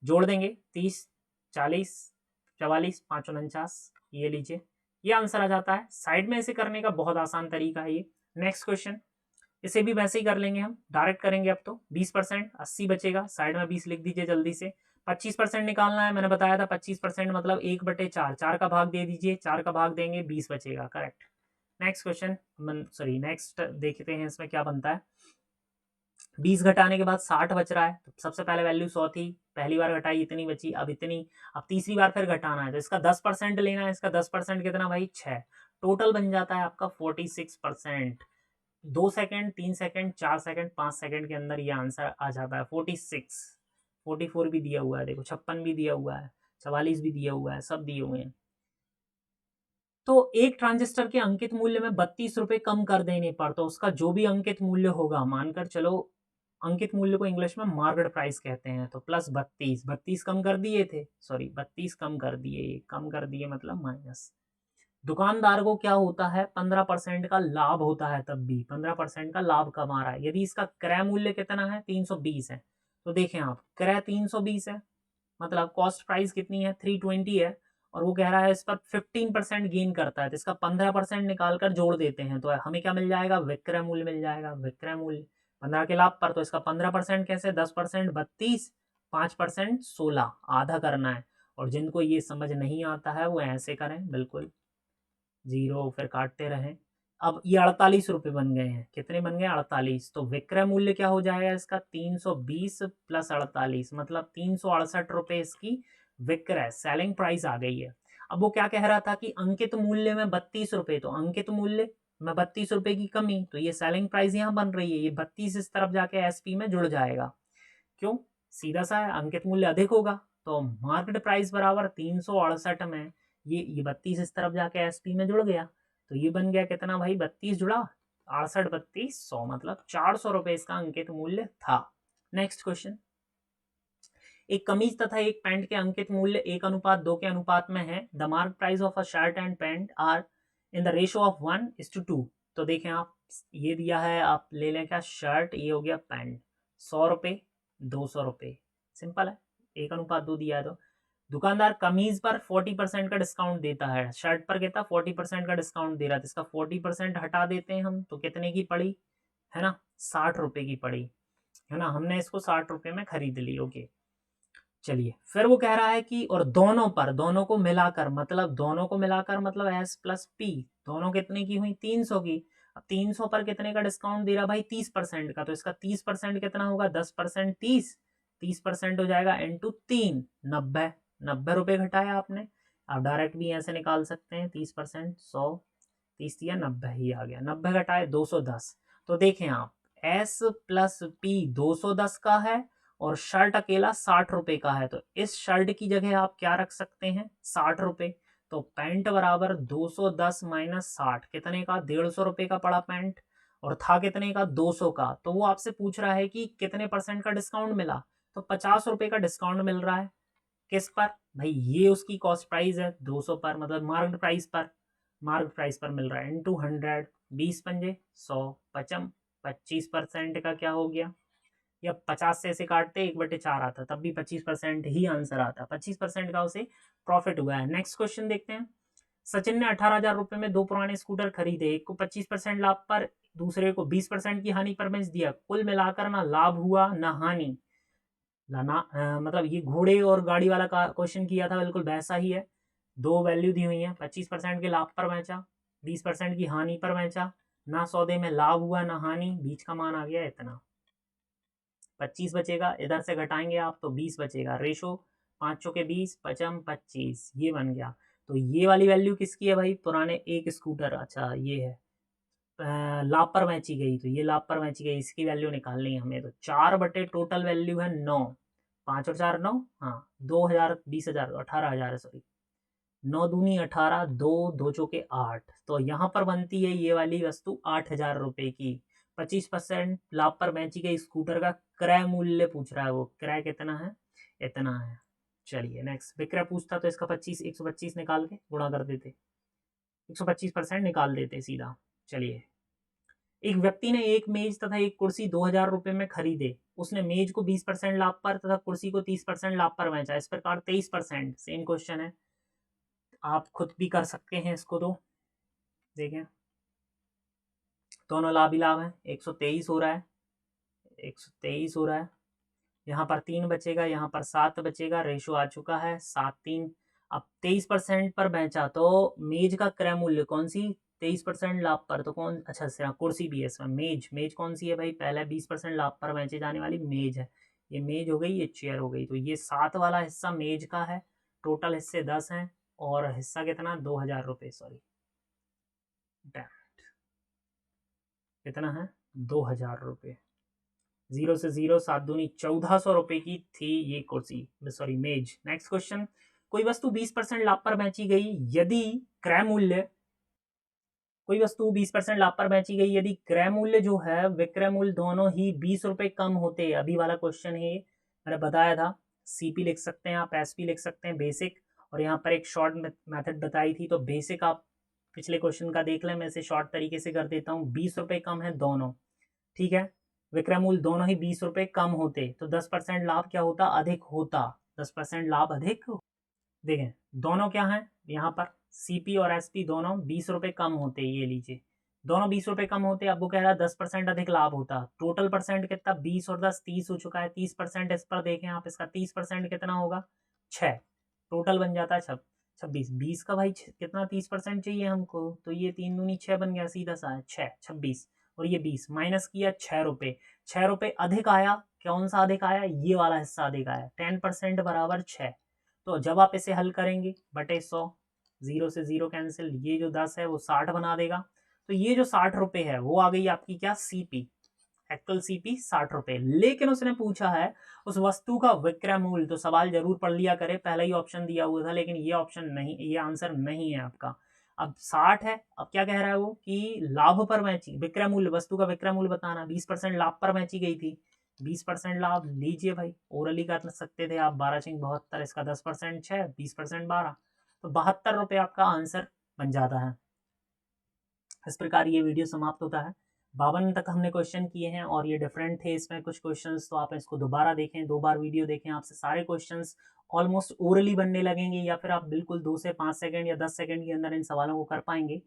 जोड़ देंगे 30, 40, 44, 5 49, ये लीजिए, ये आंसर आ जाता है। साइड में इसे करने का बहुत आसान तरीका है ये। नेक्स्ट क्वेश्चन, इसे भी वैसे ही कर लेंगे, हम डायरेक्ट करेंगे। अब तो 20%, 80 बचेगा, साइड में 20 लिख दीजिए जल्दी से। 25% निकालना है, मैंने बताया था 25% मतलब 1/4, 4 का भाग दे दीजिए, 4 का भाग देंगे 20 बचेगा, correct. Next question, sorry next देखते हैं इसमें क्या बनता है। 20 घटाने के बाद 60 बच रहा है, तो सबसे पहले वैल्यू 100 थी, पहली बार घटाई इतनी बची, अब इतनी। अब तीसरी बार फिर घटाना है, तो इसका 10% लेना है। इसका 10% कितना भाई, 6। टोटल बन जाता है आपका 46%। 2 सेकंड, 3 सेकंड, 4 सेकंड, 5 सेकंड के अंदर ये आंसर आ जाता है 46। 44 भी दिया हुआ है, देखो 56 भी दिया हुआ है, 44 भी दिया हुआ है, सब दिए हुए हैं। तो एक ट्रांजिस्टर के अंकित मूल्य में 32 रुपए कम कर देने पर, तो उसका जो भी अंकित मूल्य होगा, मानकर चलो अंकित मूल्य को इंग्लिश में मार्केट प्राइस कहते हैं, तो प्लस 32, 32 कम कर दिए थे, सॉरी 32 कम कर दिए, कम कर दिए मतलब माइनस। दुकानदार को क्या होता है, 15% का लाभ होता है, तब भी 15% का लाभ कमा रहा है। यदि इसका क्रय मूल्य कितना है, 320 है, तो देखें आप क्रय 320 है, मतलब कॉस्ट प्राइस कितनी है, 320 है, और वो कह रहा है इस पर 15% गेन करता है, तो इसका 15% निकाल कर जोड़ देते हैं, तो हमें क्या मिल जाएगा, विक्रय मूल्य मिल जाएगा। विक्रय मूल्य 15 के लाभ पर, तो इसका 15% कैसे, 10% 32, 5% 16, आधा करना है। और जिनको ये समझ नहीं आता है वो ऐसे करें, बिल्कुल जीरो, फिर काटते रहें। अब ये 48 रुपये बन गए हैं, कितने बन गए, 48। तो विक्रय मूल्य क्या हो जाएगा इसका, 320 प्लस 48, मतलब 368 रुपये इसकी विक्रय सेलिंग प्राइस आ गई है। अब वो क्या कह रहा था कि अंकित मूल्य में 32 रुपये, तो अंकित मूल्य में 32 रुपये की कमी, तो ये सेलिंग प्राइस यहाँ बन रही है, ये 32 इस तरफ जाके एसपी में जुड़ जाएगा। क्यों, सीधा सा है, अंकित मूल्य अधिक होगा, तो मार्केट प्राइस बराबर 368 में ये 32 इस तरफ जाके एसपी में जुड़ गया, तो तो ये बन गया कितना भाई, 32 जुड़ा 68 32 100, मतलब 400 रुपए इसका अंकित मूल्य था। नेक्स्ट क्वेश्चन, एक कमीज तथा एक पैंट के अंकित मूल्य 1:2 के अनुपात में है। The mark price of a shirt and pant are in the ratio of 1:2। तो देखें आप, ये दिया है, आप ले लें क्या, शर्ट, ये हो गया पैंट, 100 रुपये 200 रुपये, सिंपल है, 1:2 दिया है। तो दुकानदार कमीज पर 40% का डिस्काउंट देता है, शर्ट पर कितना 40% का डिस्काउंट दे रहा था, इसका 40% हटा देते हैं हम, तो कितने की पड़ी, है ना, 60 रुपये की पड़ी, है ना, हमने इसको 60 रुपये में खरीद ली। ओके, चलिए फिर वो कह रहा है कि और दोनों पर, दोनों को मिलाकर, मतलब दोनों को मिलाकर मतलब एस प्लस पी, दोनों कितने की हुई, 300 की। अब 300 पर कितने का डिस्काउंट दे रहा भाई, 30% का, तो इसका 30% कितना होगा, 10% 30% हो जाएगा इंटू 3, 90, 90 रुपये घटाया आपने। आप डायरेक्ट भी ऐसे निकाल सकते हैं, 30% 100, 30 या 90 ही आ गया, 90 घटाए 210। तो देखें आप, एस प्लस पी 210 का है और शर्ट अकेला 60 रुपए का है, तो इस शर्ट की जगह आप क्या रख सकते हैं, 60 रुपए। तो पैंट बराबर 210 माइनस 60, कितने का, 150 रुपए का पड़ा पैंट, और था कितने का, 200 का। तो वो आपसे पूछ रहा है कि कितने परसेंट का डिस्काउंट मिला, तो 50 रुपए का डिस्काउंट मिल रहा है। किस पर भाई, ये उसकी कॉस्ट प्राइस है 200 पर, मतलब मार्केट प्राइस पर, मार्केट प्राइस पर मिल रहा है, इंटू 100, 20 पंजे 100, पचम 25% का क्या हो गया, या 50 से ऐसे काटते 1/4 आता, तब भी 25% ही आंसर आता, 25% का उसे प्रॉफिट हुआ है। नेक्स्ट क्वेश्चन देखते हैं, सचिन ने 18,000 रुपए में 2 पुराने स्कूटर खरीदे, एक को 25% लाभ पर, दूसरे को 20% की हानि पर बेच दिया, कुल मिलाकर ना लाभ हुआ ना हानि। लाना मतलब ये घोड़े और गाड़ी वाला का क्वेश्चन किया था, बिल्कुल वैसा ही है। दो वैल्यू दी हुई है, 25% के लाभ पर बेचा, 20% की हानि पर बेचा, ना सौदे में लाभ हुआ ना हानि, बीच का मान आ गया इतना, 25 बचेगा, इधर से घटाएंगे आप तो 20 बचेगा, रेशो 5 चौके 20 पचम 25, ये बन गया। तो ये वाली वैल्यू किसकी है भाई, पुराने एक स्कूटर, अच्छा ये है लाभ पर बेची गई, तो ये लाभ पर बेची गई, इसकी वैल्यू निकालनी है हमें। तो 4 बटे टोटल वैल्यू है 9, 5 और 4 9, हाँ 2,000 20,000 18,000 है, सॉरी 9 दूनी 18, 2 2 चौके 8, तो यहाँ पर बनती है ये वाली वस्तु 8,000 रुपए की। 25% लाभ पर बेची गई स्कूटर का क्रय मूल्य पूछ रहा है, वो क्रय कितना है, इतना है। चलिए नेक्स्ट, विक्रय पूछता तो इसका 25 125 निकाल के गुणा कर देते, 125% निकाल देते सीधा। चलिए, एक व्यक्ति ने एक मेज तथा एक कुर्सी 2,000 रुपए में खरीदे, उसने मेज को 20% लाभ पर तथा कुर्सी को 30% लाभ पर बेचा, इस प्रकार 23%, सेम क्वेश्चन है, आप खुद भी कर सकते हैं इसको। तो देखें, दोनों लाभ ही लाभ है, 123 हो रहा है, 123 हो रहा है, यहाँ पर 3 बचेगा, यहाँ पर 7 बचेगा, रेशो आ चुका है 7:3। अब 23% पर बेचा, तो मेज का क्रय मूल्य कौन सी, 23% लाभ पर, तो कौन, अच्छा सिर्फ कुर्सी भी है इसमें, मेज, मेज कौन सी है भाई, पहले 20% लाभ पर बेचे जाने वाली मेज है, ये मेज हो गई, ये चेयर हो गई, तो ये 7 वाला हिस्सा मेज का है, टोटल हिस्से 10 हैं, और हिस्सा कितना 2,000 रुपये, सॉरी कितना है 2,000 रुपये, 0 से 0 7 दूनी 1,400 रुपए की थी ये कुर्सी, सॉरी मेज। नेक्स्ट क्वेश्चन, कोई वस्तु 20% लाभ पर बेची गई यदि क्रय मूल्य, कोई वस्तु 20% लाभ पर बेची गई यदि क्रय मूल्य जो है विक्रय मूल्य दोनों ही 20 रुपए कम होते, अभी वाला क्वेश्चन है, मैंने बताया था, सीपी लिख सकते हैं आप, एसपी लिख सकते हैं, बेसिक, और यहाँ पर एक शॉर्ट मेथड बताई थी, तो बेसिक आप पिछले क्वेश्चन का देख लें, मैं इसे शॉर्ट तरीके से कर देता हूँ, 20 रुपए कम है दोनों, ठीक है, विक्रय मूल्य दोनों ही 20 रुपए कम होते, तो 10% लाभ क्या होता, अधिक होता, 10% लाभ अधिक। देखें दोनों क्या हैं, यहाँ पर सीपी और एसपी दोनों 20 रुपए कम होते, ये लीजिए दोनों 20 रुपए कम होते, अब वो कह रहा है 10% अधिक लाभ होता, टोटल परसेंट कितना 20 और 10 30 हो चुका है, 30% इस पर देखें आप, इसका 30% कितना होगा 6, टोटल बन जाता है 26, 20 का भाई कितना 30% चाहिए हमको, तो ये 3 दूनी 6 बन गया, सीधा सा है 6 26, और ये 20 माइनस किया 6 रुपये, 6 रुपये अधिक आया, कौन सा अधिक आया, ये वाला हिस्सा अधिक आया, 10% बराबर 6, तो जब आप इसे हल करेंगे बटे 100, 0 से 0 कैंसिल, ये जो 10 है वो 60 बना देगा, तो ये जो 60 रुपये है वो आ गई आपकी क्या, सीपी, एक्चुअल सीपी 60 रुपये। लेकिन उसने पूछा है उस वस्तु का विक्रय मूल्य, तो सवाल जरूर पढ़ लिया करे, पहला ही ऑप्शन दिया हुआ था, लेकिन ये ऑप्शन नहीं, ये आंसर नहीं है आपका। अब 60 है, अब क्या कह रहा है वो कि लाभ पर मैची, विक्रय मूल्य, वस्तु का विक्रय मूल्य बताना, 20% लाभ पर मैची गई थी, 20% लाभ लीजिए भाई, ओरली कर सकते थे आप, 12×72, इसका 10% 6, 20% 12, तो 72 रुपये आपका आंसर बन जाता है। इस प्रकार ये वीडियो समाप्त होता है। 52 तक हमने क्वेश्चन किए हैं और ये डिफरेंट थे इसमें कुछ क्वेश्चंस, तो आप इसको दोबारा देखें, 2 बार वीडियो देखें, आपसे सारे क्वेश्चंस ऑलमोस्ट ओरली बनने लगेंगे, या फिर आप बिल्कुल 2 से 5 सेकंड या 10 सेकंड के अंदर इन सवालों को कर पाएंगे।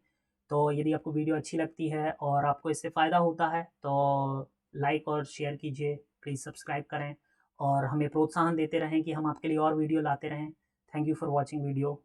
तो यदि आपको वीडियो अच्छी लगती है और आपको इससे फ़ायदा होता है तो लाइक और शेयर कीजिए, प्लीज़ सब्सक्राइब करें और हमें प्रोत्साहन देते रहें कि हम आपके लिए और वीडियो लाते रहें। Thank you for watching video.